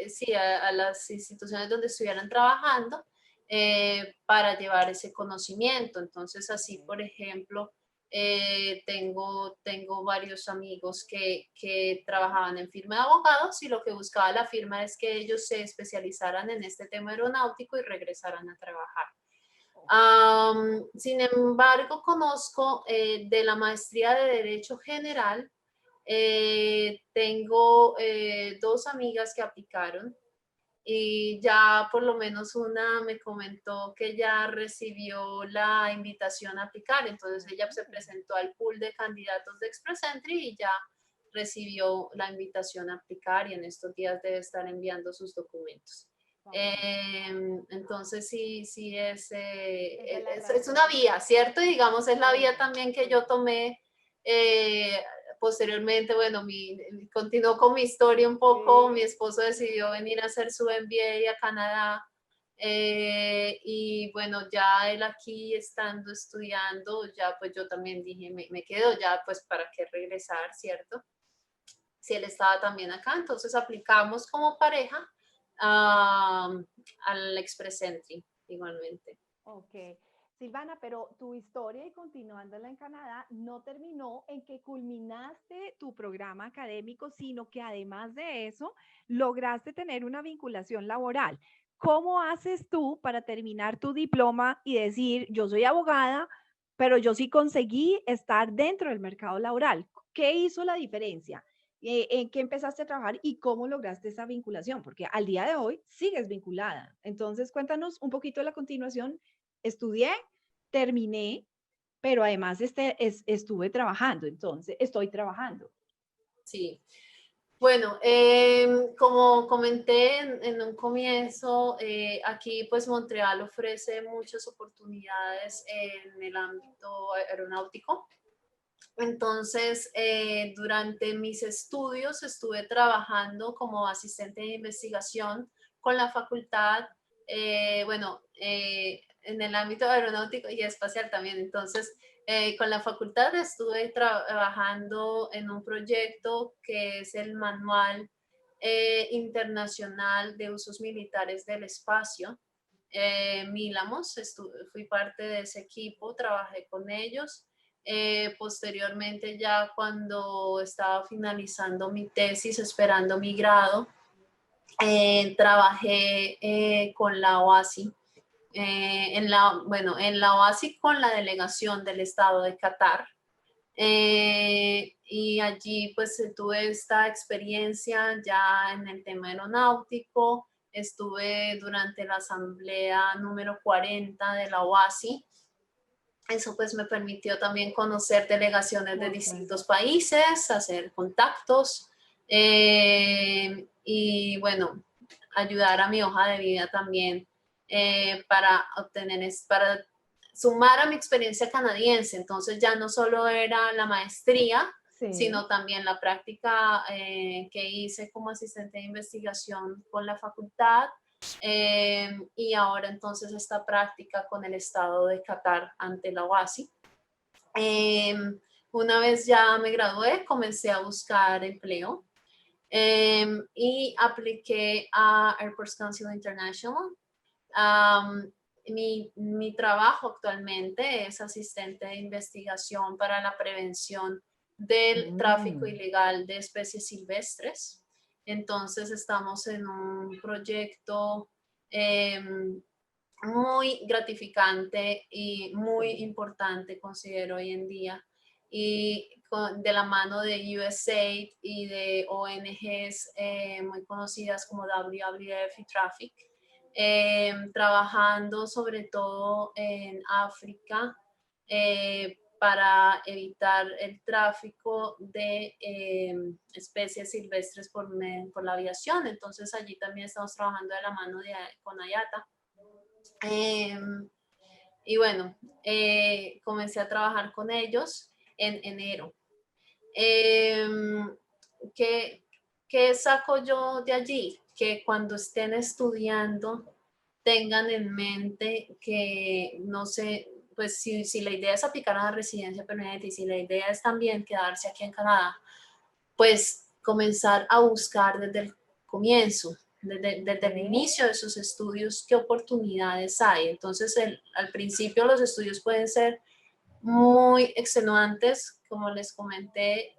sí, a las instituciones donde estuvieran trabajando para llevar ese conocimiento. Entonces, así, por ejemplo, tengo varios amigos que trabajaban en firma de abogados y lo que buscaba la firma es que ellos se especializaran en este tema aeronáutico y regresaran a trabajar. Sin embargo, conozco de la maestría de Derecho General, tengo dos amigas que aplicaron y ya por lo menos una me comentó que ya recibió la invitación a aplicar, entonces ella se presentó al pool de candidatos de Express Entry y ya recibió la invitación a aplicar y en estos días debe estar enviando sus documentos. Entonces sí es una vía, ¿cierto? Y digamos es la vía también que yo tomé posteriormente, bueno, continuó con mi historia un poco, mi esposo decidió venir a hacer su MBA a Canadá y bueno, ya él aquí estando estudiando, ya pues yo también dije, me quedo ya pues para qué regresar, ¿cierto? Si él estaba también acá, entonces aplicamos como pareja al Express Entry igualmente. Ok. Silvana, pero tu historia y continuándola en Canadá no terminó en que culminaste tu programa académico, sino que además de eso lograste tener una vinculación laboral. ¿Cómo haces tú para terminar tu diploma y decir, yo soy abogada, pero yo sí conseguí estar dentro del mercado laboral? ¿Qué hizo la diferencia? ¿En qué empezaste a trabajar y cómo lograste esa vinculación? Porque al día de hoy sigues vinculada. Entonces, cuéntanos un poquito de la continuación. Estudié, terminé, pero además estuve trabajando, entonces estoy trabajando. Sí. Bueno, como comenté en un comienzo, aquí pues Montreal ofrece muchas oportunidades en el ámbito aeronáutico. Entonces, durante mis estudios estuve trabajando como asistente de investigación con la facultad, en el ámbito aeronáutico y espacial también. Entonces, con la facultad estuve trabajando en un proyecto que es el Manual Internacional de Usos Militares del Espacio, Milamos. Fui parte de ese equipo, trabajé con ellos. Posteriormente, ya cuando estaba finalizando mi tesis, esperando mi grado, trabajé con la OASI, en la OASI con la delegación del Estado de Qatar. Y allí pues tuve esta experiencia ya en el tema aeronáutico. Estuve durante la asamblea número 40 de la OASI. Eso pues me permitió también conocer delegaciones de distintos países, hacer contactos y bueno, ayudar a mi hoja de vida también para para sumar a mi experiencia canadiense. Entonces ya no solo era la maestría, Sí. sino también la práctica que hice como asistente de investigación con la facultad. Y ahora entonces esta práctica con el Estado de Qatar ante la OASI. Una vez ya me gradué, comencé a buscar empleo y apliqué a Airports Council International. Mi trabajo actualmente es asistente de investigación para la prevención del tráfico ilegal de especies silvestres. Entonces estamos en un proyecto muy gratificante y muy importante, considero hoy en día, y de la mano de USAID y de ONGs muy conocidas como WWF y Traffic, trabajando sobre todo en África para evitar el tráfico de especies silvestres por la aviación. Entonces allí también estamos trabajando de la mano con IATA. Y bueno, comencé a trabajar con ellos en enero. ¿Qué, ¿Qué saco yo de allí? Que cuando estén estudiando tengan en mente que, no sé, pues si la idea es aplicar a la residencia permanente y si la idea es también quedarse aquí en Canadá, pues comenzar a buscar desde el comienzo, desde el inicio de sus estudios, qué oportunidades hay. Entonces, al principio los estudios pueden ser muy extenuantes, como les comenté,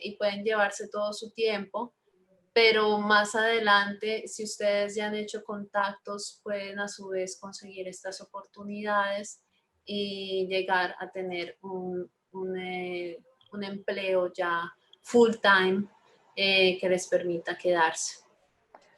y pueden llevarse todo su tiempo, pero más adelante, si ustedes ya han hecho contactos, pueden a su vez conseguir estas oportunidades y llegar a tener un empleo ya full time que les permita quedarse.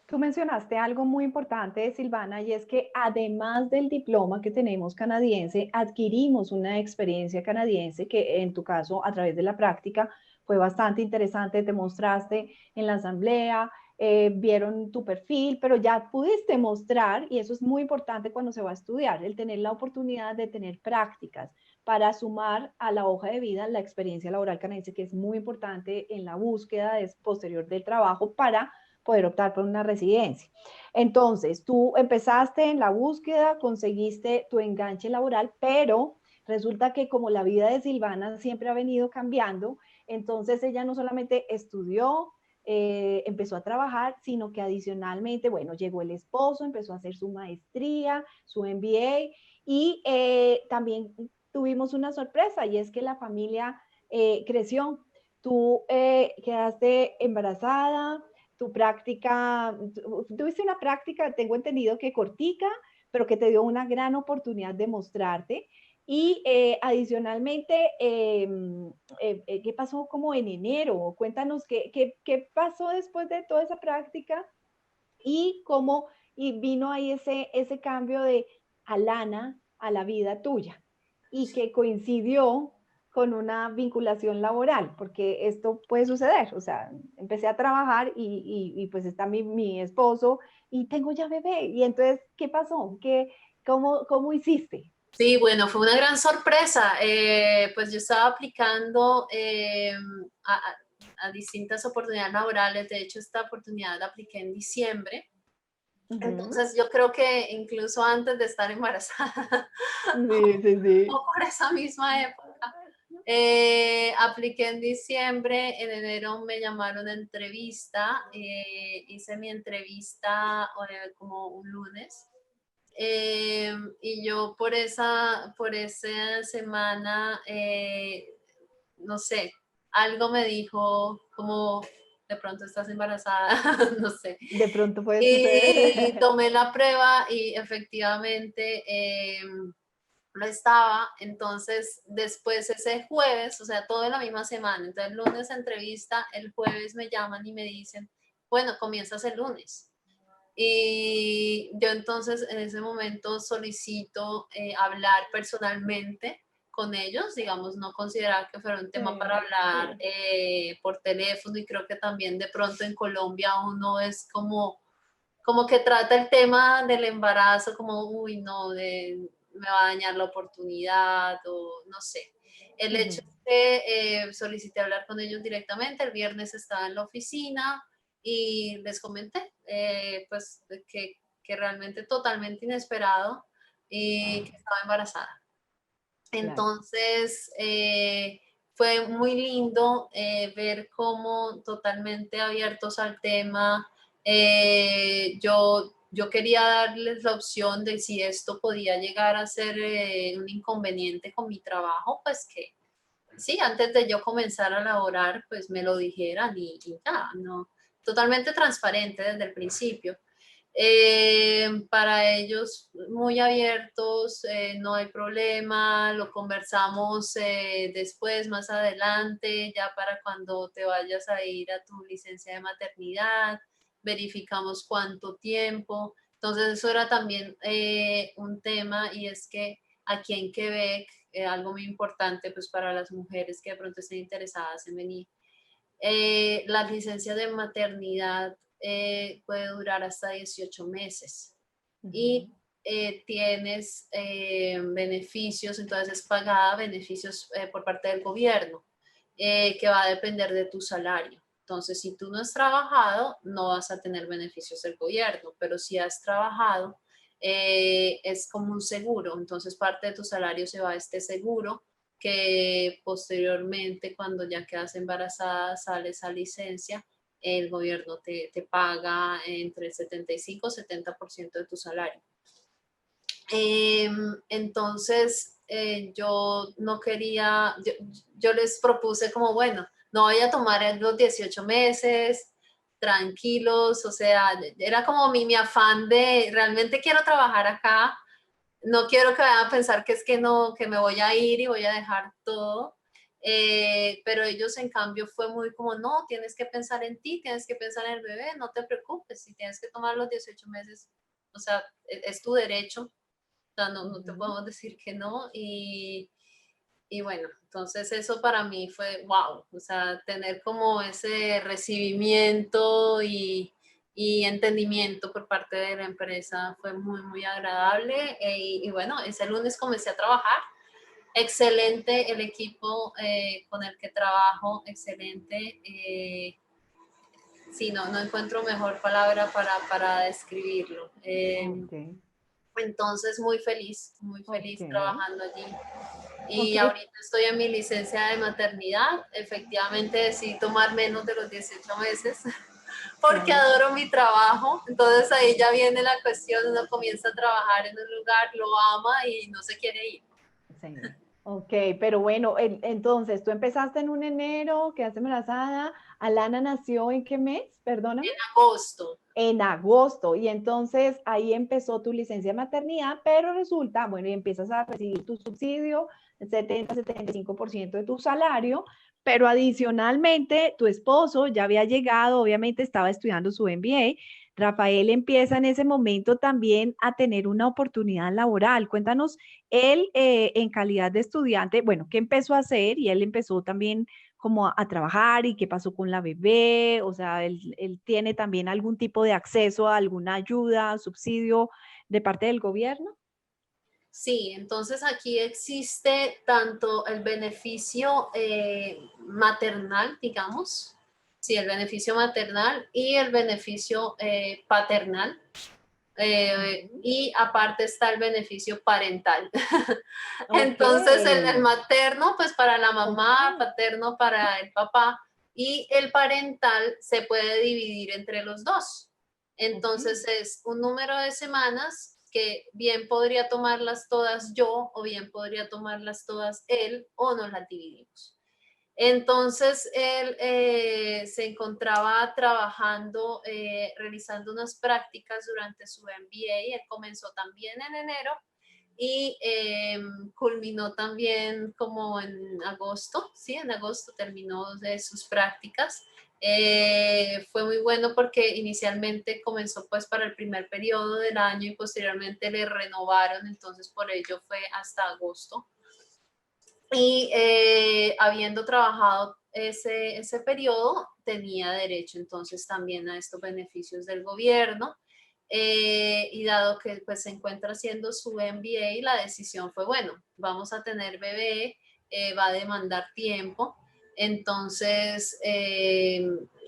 Tú mencionaste algo muy importante, Silvana, y es que además del diploma que tenemos canadiense, adquirimos una experiencia canadiense que en tu caso, a través de la práctica, fue bastante interesante. Te mostraste en la asamblea, vieron tu perfil, pero ya pudiste mostrar, y eso es muy importante cuando se va a estudiar, el tener la oportunidad de tener prácticas para sumar a la hoja de vida la experiencia laboral canadiense, que es muy importante en la búsqueda posterior del trabajo para poder optar por una residencia. Entonces, tú empezaste en la búsqueda, conseguiste tu enganche laboral, pero resulta que como la vida de Silvana siempre ha venido cambiando, entonces ella no solamente estudió, empezó a trabajar, sino que adicionalmente, bueno, llegó el esposo, empezó a hacer su maestría, su MBA y también tuvimos una sorpresa y es que la familia creció. Tú quedaste embarazada, tu práctica, tuviste una práctica, tengo entendido que cortica, pero que te dio una gran oportunidad de mostrarte. Y adicionalmente, ¿qué pasó como en enero? Cuéntanos qué pasó después de toda esa práctica y cómo y vino ahí ese cambio de Alana a la vida tuya y que coincidió con una vinculación laboral, porque esto puede suceder. O sea, empecé a trabajar y pues está mi esposo y tengo ya bebé. Y entonces, ¿qué pasó? ¿Cómo hiciste? Sí, bueno, fue una gran sorpresa. Pues yo estaba aplicando a distintas oportunidades laborales. De hecho, esta oportunidad la apliqué en diciembre. Entonces, yo creo que incluso antes de estar embarazada, Sí, sí, sí. o por esa misma época, apliqué en diciembre. En enero me llamaron a entrevista. Hice mi entrevista como un lunes. Y yo por esa semana, no sé, algo me dijo como de pronto estás embarazada, no sé. De pronto puede Y suceder. tomé la prueba y efectivamente lo estaba. Entonces, después ese jueves, o sea, todo en la misma semana. Entonces, el lunes entrevista, el jueves me llaman y me dicen, bueno, comienzas el lunes. Y yo entonces en ese momento solicito hablar personalmente con ellos, digamos, no considerar que fuera un tema para Sí, hablar sí. por teléfono. Y creo que también de pronto en Colombia uno es como que trata el tema del embarazo como, uy, no, me va a dañar la oportunidad o no sé. El hecho es que solicité hablar con ellos directamente. El viernes estaba en la oficina y les comenté pues que realmente totalmente inesperado y que estaba embarazada. Claro. Entonces, fue muy lindo ver cómo totalmente abiertos al tema. Yo quería darles la opción de si esto podía llegar a ser un inconveniente con mi trabajo, pues que sí, antes de yo comenzar a laborar, pues me lo dijeran y ya, ¿no? Totalmente transparente desde el principio. Para ellos muy abiertos, no hay problema, lo conversamos después, más adelante, ya para cuando te vayas a ir a tu licencia de maternidad, verificamos cuánto tiempo. Entonces eso era también un tema, y es que aquí en Quebec, algo muy importante pues para las mujeres que de pronto estén interesadas en venir, la licencia de maternidad puede durar hasta 18 meses y tienes beneficios. Entonces es pagada, beneficios por parte del gobierno, que va a depender de tu salario. Entonces, si tú no has trabajado, no vas a tener beneficios del gobierno, pero si has trabajado, es como un seguro. Entonces, parte de tu salario se va a este seguro, que posteriormente, cuando ya quedas embarazada, sale esa licencia, el gobierno te paga entre el 75 y 70% de tu salario. Entonces, yo no quería, yo les propuse como, bueno, no voy a tomar los 18 meses, tranquilos. O sea, era como mi afán de realmente quiero trabajar acá, no quiero que vayan a pensar que es que no, que me voy a ir y voy a dejar todo. Pero ellos en cambio fue muy como, no, tienes que pensar en ti, tienes que pensar en el bebé, no te preocupes, si tienes que tomar los 18 meses, o sea, es tu derecho. O sea, no te podemos decir que no. Y bueno, entonces eso para mí fue wow. O sea, tener como ese recibimiento y entendimiento por parte de la empresa fue muy, muy agradable. Y bueno, ese lunes comencé a trabajar. Excelente el equipo con el que trabajo, excelente. Sí, no encuentro mejor palabra para describirlo. Ok, Entonces, muy ok, feliz trabajando allí. ok. Y ahorita estoy en mi licencia de maternidad. Efectivamente decidí tomar menos de los 18 meses porque Claro. adoro mi trabajo. Entonces ahí ya viene la cuestión, uno comienza a trabajar en un lugar, lo ama y no se quiere ir. Sí. Ok, pero bueno, entonces tú empezaste en un enero, quedaste embarazada. Alana nació ¿en qué mes? Perdóname. En agosto. En agosto. Y entonces ahí empezó tu licencia de maternidad, pero resulta, bueno, y empiezas a recibir tu subsidio, el 70-75% de tu salario, pero adicionalmente tu esposo ya había llegado, obviamente estaba estudiando su MBA, Rafael empieza en ese momento también a tener una oportunidad laboral. Cuéntanos, él en calidad de estudiante, bueno, ¿qué empezó a hacer? Y él empezó también como a trabajar y qué pasó con la bebé, o sea, él tiene también algún tipo de acceso a alguna ayuda, subsidio de parte del gobierno. Sí, entonces aquí existe tanto el beneficio maternal, digamos, sí, el beneficio maternal y el beneficio paternal. Ujú. Y aparte está el beneficio parental. Ok, Entonces el materno, pues para la ok, mamá, paterno para el papá, y el parental se puede dividir entre los dos. ok. Entonces es un número de semanas que bien podría tomarlas todas yo o bien podría tomarlas todas él o nos las dividimos. Entonces él se encontraba trabajando, realizando unas prácticas durante su MBA. Él comenzó también en enero y culminó también como en agosto, sí, en agosto terminó de sus prácticas. Fue muy bueno porque inicialmente comenzó pues para el primer periodo del año y posteriormente le renovaron, entonces por ello fue hasta agosto. Y habiendo trabajado ese periodo, tenía derecho entonces también a estos beneficios del gobierno. Y dado que pues se encuentra haciendo su MBA, la decisión fue, bueno, vamos a tener bebé, va a demandar tiempo, entonces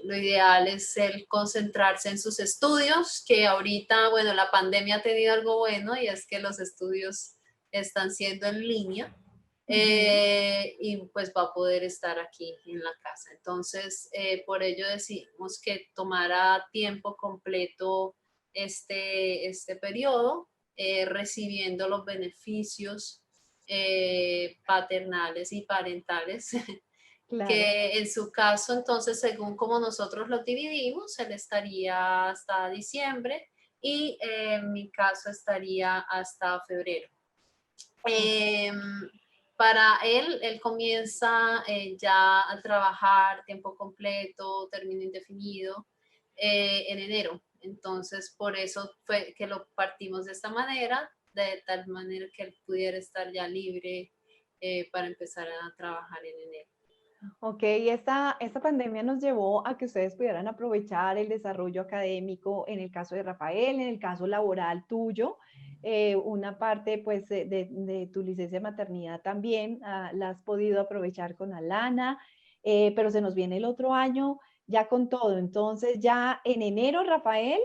lo ideal es el concentrarse en sus estudios, que ahorita, bueno, la pandemia ha tenido algo bueno y es que los estudios están siendo en línea. Ujú. Y pues va a poder estar aquí en la casa. Entonces, por ello decidimos que tomara tiempo completo este periodo, recibiendo los beneficios paternales y parentales, Claro. que en su caso, entonces, según como nosotros lo dividimos, él estaría hasta diciembre y en mi caso estaría hasta febrero. Ok. Eh, para él comienza ya a trabajar tiempo completo, término indefinido, en enero. Entonces, por eso fue que lo partimos de esta manera, de tal manera que él pudiera estar ya libre para empezar a trabajar en enero. Ok, esta pandemia nos llevó a que ustedes pudieran aprovechar el desarrollo académico en el caso de Rafael, en el caso laboral tuyo, una parte pues de tu licencia de maternidad también la has podido aprovechar con Alana, pero se nos viene el otro año ya con todo. Entonces ya en enero Rafael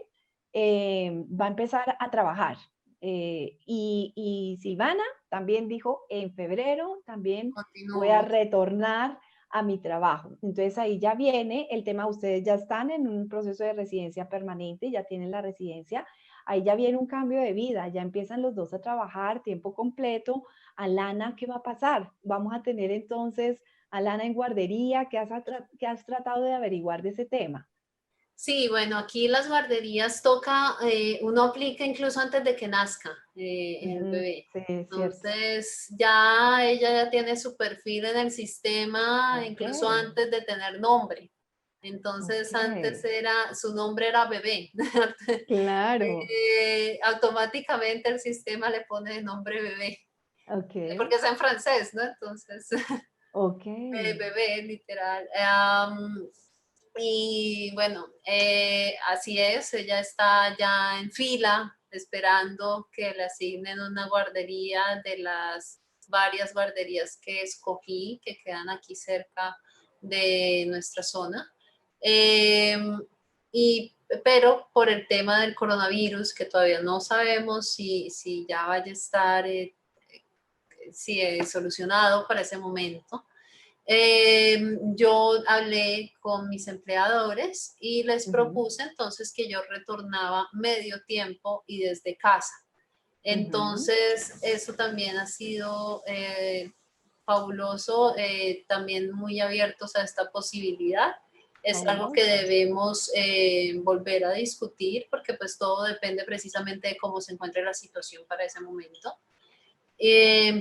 va a empezar a trabajar. Y Silvana también dijo, en febrero también voy a Continúo. retornar a mi trabajo. Entonces ahí ya viene el tema, ustedes ya están en un proceso de residencia permanente, ya tienen la residencia, ahí ya viene un cambio de vida, ya empiezan los dos a trabajar tiempo completo. Alana, ¿qué va a pasar? Vamos a tener entonces Alana en guardería, ¿qué has tratado de averiguar de ese tema? Sí, bueno, aquí las guarderías toca, uno aplica incluso antes de que nazca el Ujú, bebé. sí, es cierto. Entonces, ya ella ya tiene su perfil en el sistema, Ok, incluso antes de tener nombre. ok, Entonces, antes era, su nombre era bebé. claro, Automáticamente el sistema le pone el nombre bebé, ok, porque es en francés, ¿no? Entonces, ok. bebé, literal. Y bueno, así es, ella está ya en fila esperando que le asignen una guardería de las varias guarderías que escogí, que quedan aquí cerca de nuestra zona. Eh, y, pero por el tema del coronavirus, que todavía no sabemos si ya vaya a estar si solucionado para ese momento, yo hablé con mis empleadores y les Ujú, propuse entonces que yo retornaba medio tiempo y desde casa. ujú. Entonces, eso también ha sido fabuloso, también muy abiertos a esta posibilidad. Es algo que Fabuloso. debemos volver a discutir porque pues todo depende precisamente de cómo se encuentre la situación para ese momento.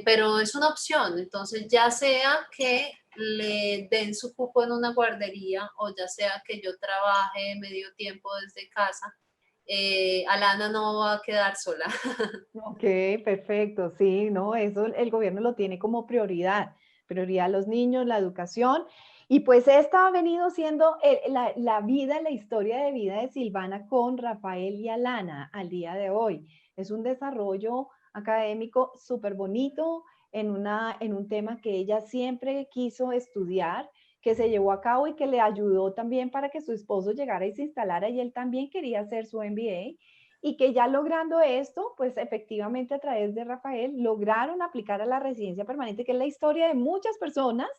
Pero es una opción, entonces ya sea que le den su cupo en una guardería o ya sea que yo trabaje medio tiempo desde casa, Alana no va a quedar sola. Ok, perfecto, sí, no, eso el gobierno lo tiene como prioridad, prioridad a los niños, la educación, y pues esta ha venido siendo la vida, la historia de vida de Silvana con Rafael y Alana al día de hoy. Es un desarrollo académico súper bonito en un tema que ella siempre quiso estudiar, que se llevó a cabo y que le ayudó también para que su esposo llegara y se instalara y él también quería hacer su MBA y que ya logrando esto, pues efectivamente a través de Rafael lograron aplicar a la residencia permanente, que es la historia de muchas personas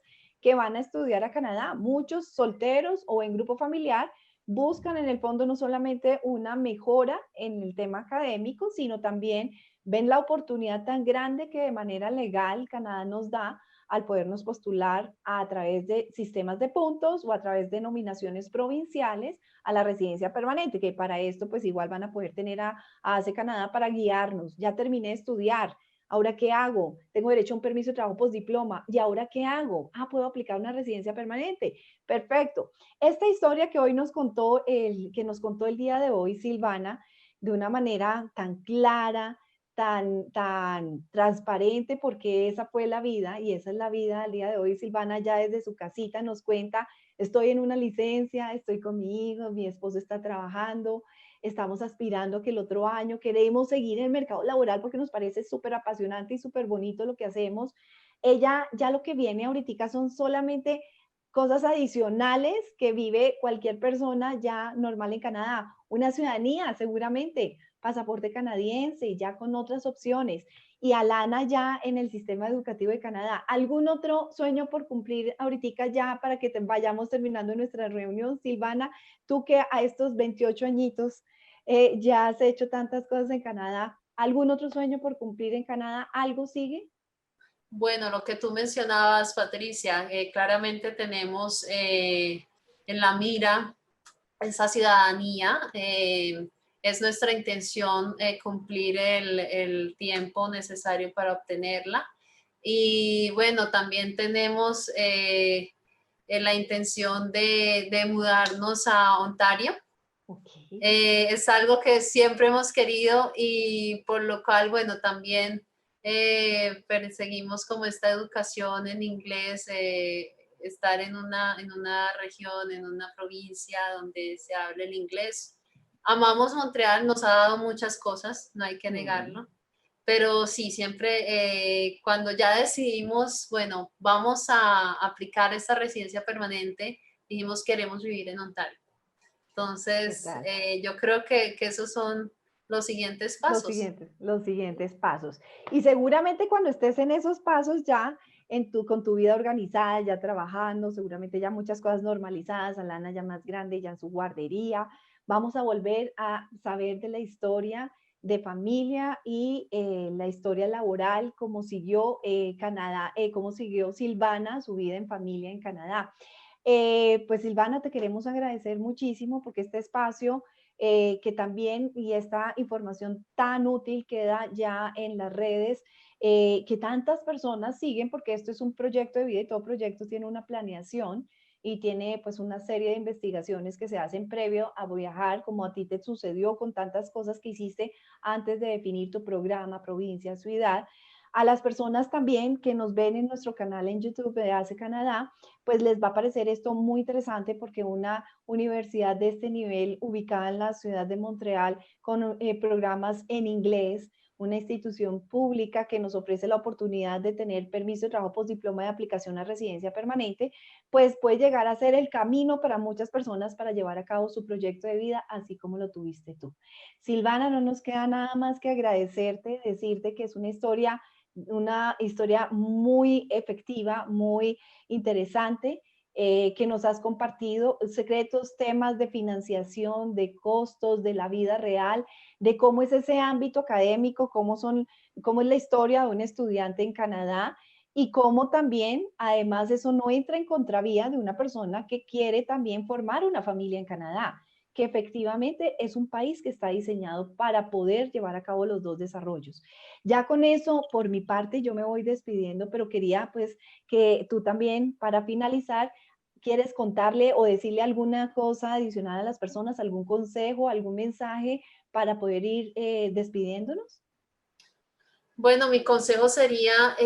que van a estudiar a Canadá. Muchos solteros o en grupo familiar buscan en el fondo no solamente una mejora en el tema académico, sino también ven la oportunidad tan grande que de manera legal Canadá nos da al podernos postular a través de sistemas de puntos o a través de nominaciones provinciales a la residencia permanente, que para esto pues igual van a poder tener a ACE Canadá para guiarnos. Ya terminé de estudiar, ¿ahora qué hago? Tengo derecho a un permiso de trabajo postdiploma, ¿y ahora qué hago? Ah, puedo aplicar una residencia permanente. Perfecto. Esta historia que hoy nos contó, que nos contó el día de hoy Silvana, de una manera tan clara, tan transparente, porque esa fue la vida y esa es la vida al día de hoy. Silvana ya desde su casita nos cuenta: estoy en una licencia, estoy con mi hijo, mi esposo está trabajando, estamos aspirando que el otro año queremos seguir en el mercado laboral porque nos parece súper apasionante y súper bonito lo que hacemos. Ella ya lo que viene ahorita son solamente cosas adicionales que vive cualquier persona ya normal en Canadá. Una ciudadanía, seguramente, pasaporte canadiense, ya con otras opciones. Y Alana ya en el sistema educativo de Canadá. ¿Algún otro sueño por cumplir ahorita ya para que vayamos terminando nuestra reunión? Silvana, tú que a estos 28 añitos ya has hecho tantas cosas en Canadá, ¿algún otro sueño por cumplir en Canadá? ¿Algo sigue? Bueno, lo que tú mencionabas, Patricia, claramente tenemos en la mira esa ciudadanía. Es nuestra intención cumplir el tiempo necesario para obtenerla. Y bueno, también tenemos la intención de mudarnos a Ontario. Ok. Es algo que siempre hemos querido y por lo cual, bueno, también perseguimos como esta educación en inglés, estar en una región, en una provincia donde se hable el inglés. Amamos Montreal, nos ha dado muchas cosas, no hay que Mm. negarlo, pero sí, siempre cuando ya decidimos, bueno, vamos a aplicar esta residencia permanente, dijimos queremos vivir en Ontario. ¿Qué Entonces, tal? yo creo que esos son los siguientes pasos. Los siguientes pasos. Y seguramente cuando estés en esos pasos ya, con tu vida organizada, ya trabajando, seguramente ya muchas cosas normalizadas, Alana ya más grande, ya en su guardería, vamos a volver a saber de la historia de familia y la historia laboral, cómo siguió Canadá, cómo siguió Silvana su vida en familia en Canadá. Pues Silvana, te queremos agradecer muchísimo porque este espacio que también y esta información tan útil queda ya en las redes, que tantas personas siguen, porque esto es un proyecto de vida y todo proyecto tiene una planeación y tiene pues una serie de investigaciones que se hacen previo a viajar, como a ti te sucedió con tantas cosas que hiciste antes de definir tu programa, provincia, ciudad. A las personas también que nos ven en nuestro canal en YouTube de ACE Canadá, pues les va a parecer esto muy interesante porque una universidad de este nivel ubicada en la ciudad de Montreal con programas en inglés, una institución pública que nos ofrece la oportunidad de tener permiso de trabajo postdiploma de aplicación a residencia permanente, pues puede llegar a ser el camino para muchas personas para llevar a cabo su proyecto de vida, así como lo tuviste tú. Silvana, no nos queda nada más que agradecerte, decirte que es una historia muy efectiva, muy interesante, que nos has compartido secretos, temas de financiación, de costos, de la vida real, de cómo es ese ámbito académico, cómo es la historia de un estudiante en Canadá y cómo también, además, eso no entra en contravía de una persona que quiere también formar una familia en Canadá, que efectivamente es un país que está diseñado para poder llevar a cabo los dos desarrollos. Ya con eso, por mi parte, yo me voy despidiendo, pero quería pues que tú también, para finalizar, quieres contarle o decirle alguna cosa adicional a las personas, algún consejo, algún mensaje para poder ir despidiéndonos? Bueno, mi consejo sería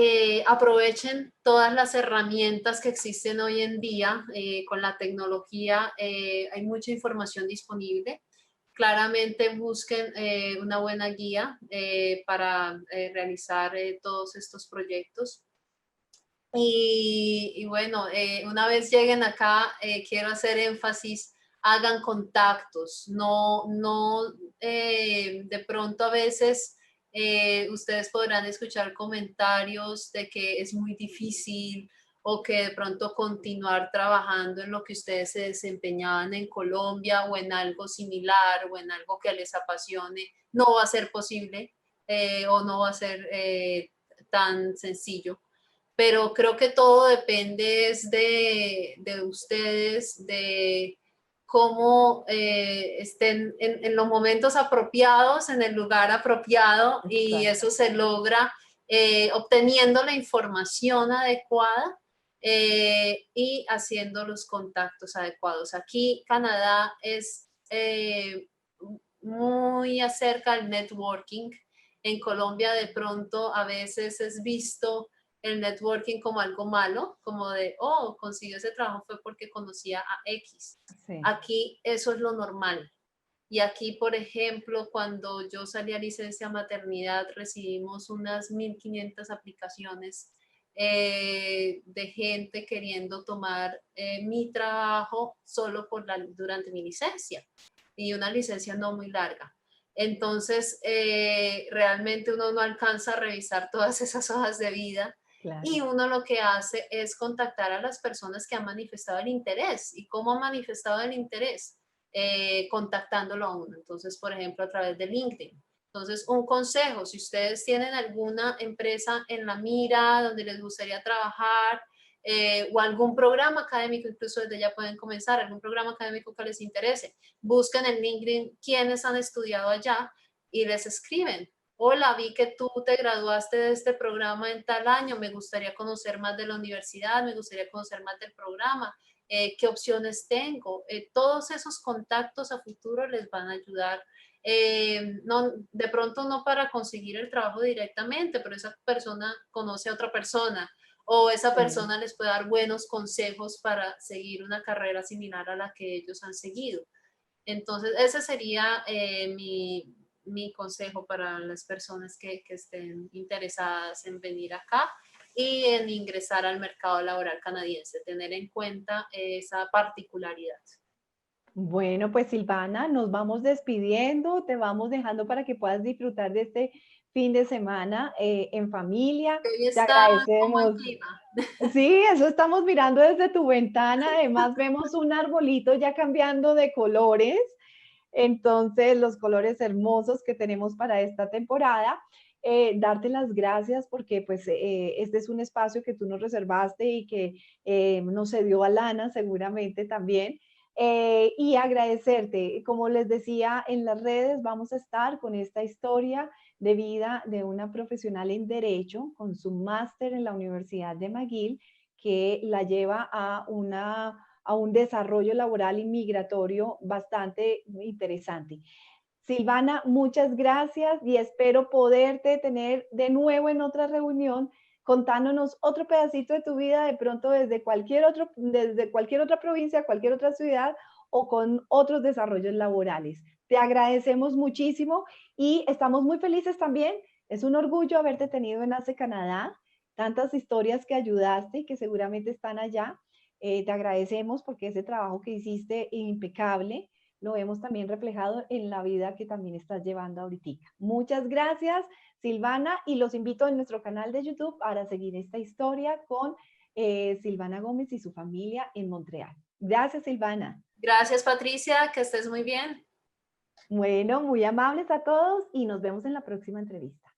aprovechen todas las herramientas que existen hoy en día con la tecnología. Hay mucha información disponible. Claramente busquen una buena guía para realizar todos estos proyectos. Y bueno, una vez lleguen acá, quiero hacer énfasis, hagan contactos, no de pronto a veces ustedes podrán escuchar comentarios de que es muy difícil o que de pronto continuar trabajando en lo que ustedes se desempeñaban en Colombia o en algo similar o en algo que les apasione, no va a ser posible o no va a ser tan sencillo, pero creo que todo depende de ustedes, de cómo estén en los momentos apropiados, en el lugar apropiado, y Exacto. eso se logra obteniendo la información adecuada y haciendo los contactos adecuados. Aquí Canadá es muy acerca al networking. En Colombia de pronto a veces es visto el networking como algo malo, como de, oh, consiguió ese trabajo fue porque conocía a X. Sí, Aquí eso es lo normal. Y aquí, por ejemplo, cuando yo salí a licencia maternidad, recibimos unas 1.500 aplicaciones de gente queriendo tomar mi trabajo solo durante mi licencia, y una licencia no muy larga. Entonces, realmente uno no alcanza a revisar todas esas hojas de vida y claro. uno lo que hace es contactar a las personas que han manifestado el interés. ¿Y cómo han manifestado el interés? Contactándolo a uno. Entonces, por ejemplo, a través de LinkedIn. Entonces, un consejo, si ustedes tienen alguna empresa en la mira donde les gustaría trabajar o algún programa académico, incluso desde ya pueden comenzar, algún programa académico que les interese, busquen en LinkedIn quienes han estudiado allá y les escriben. Hola, vi que tú te graduaste de este programa en tal año, me gustaría conocer más de la universidad, me gustaría conocer más del programa, qué opciones tengo. Todos esos contactos a futuro les van a ayudar. No, de pronto no para conseguir el trabajo directamente, pero esa persona conoce a otra persona o esa Sí. persona les puede dar buenos consejos para seguir una carrera similar a la que ellos han seguido. Entonces, ese sería mi consejo para las personas que estén interesadas en venir acá y en ingresar al mercado laboral canadiense, tener en cuenta esa particularidad. Bueno, pues Silvana, nos vamos despidiendo, te vamos dejando para que puedas disfrutar de este fin de semana en familia. Hoy Te está con buen agradecemos. clima. Sí, eso estamos mirando desde tu ventana. Además, vemos un arbolito ya cambiando de colores. Entonces, los colores hermosos que tenemos para esta temporada. Darte las gracias porque pues este es un espacio que tú nos reservaste y que nos cedió Alana seguramente también. Y agradecerte, como les decía en las redes, vamos a estar con esta historia de vida de una profesional en Derecho con su máster en la Universidad de McGill, que la lleva a un desarrollo laboral y migratorio bastante interesante. Silvana, muchas gracias y espero poderte tener de nuevo en otra reunión contándonos otro pedacito de tu vida, de pronto desde cualquier otra provincia, cualquier otra ciudad o con otros desarrollos laborales. Te agradecemos muchísimo y estamos muy felices también. Es un orgullo haberte tenido en ACE Canadá, tantas historias que ayudaste y que seguramente están allá. Te agradecemos porque ese trabajo que hiciste impecable lo vemos también reflejado en la vida que también estás llevando ahorita. Muchas gracias, Silvana, y los invito en nuestro canal de YouTube para seguir esta historia con Silvana Gómez y su familia en Montreal. Gracias, Silvana. Gracias, Patricia, que estés muy bien. Bueno, muy amables a todos y nos vemos en la próxima entrevista.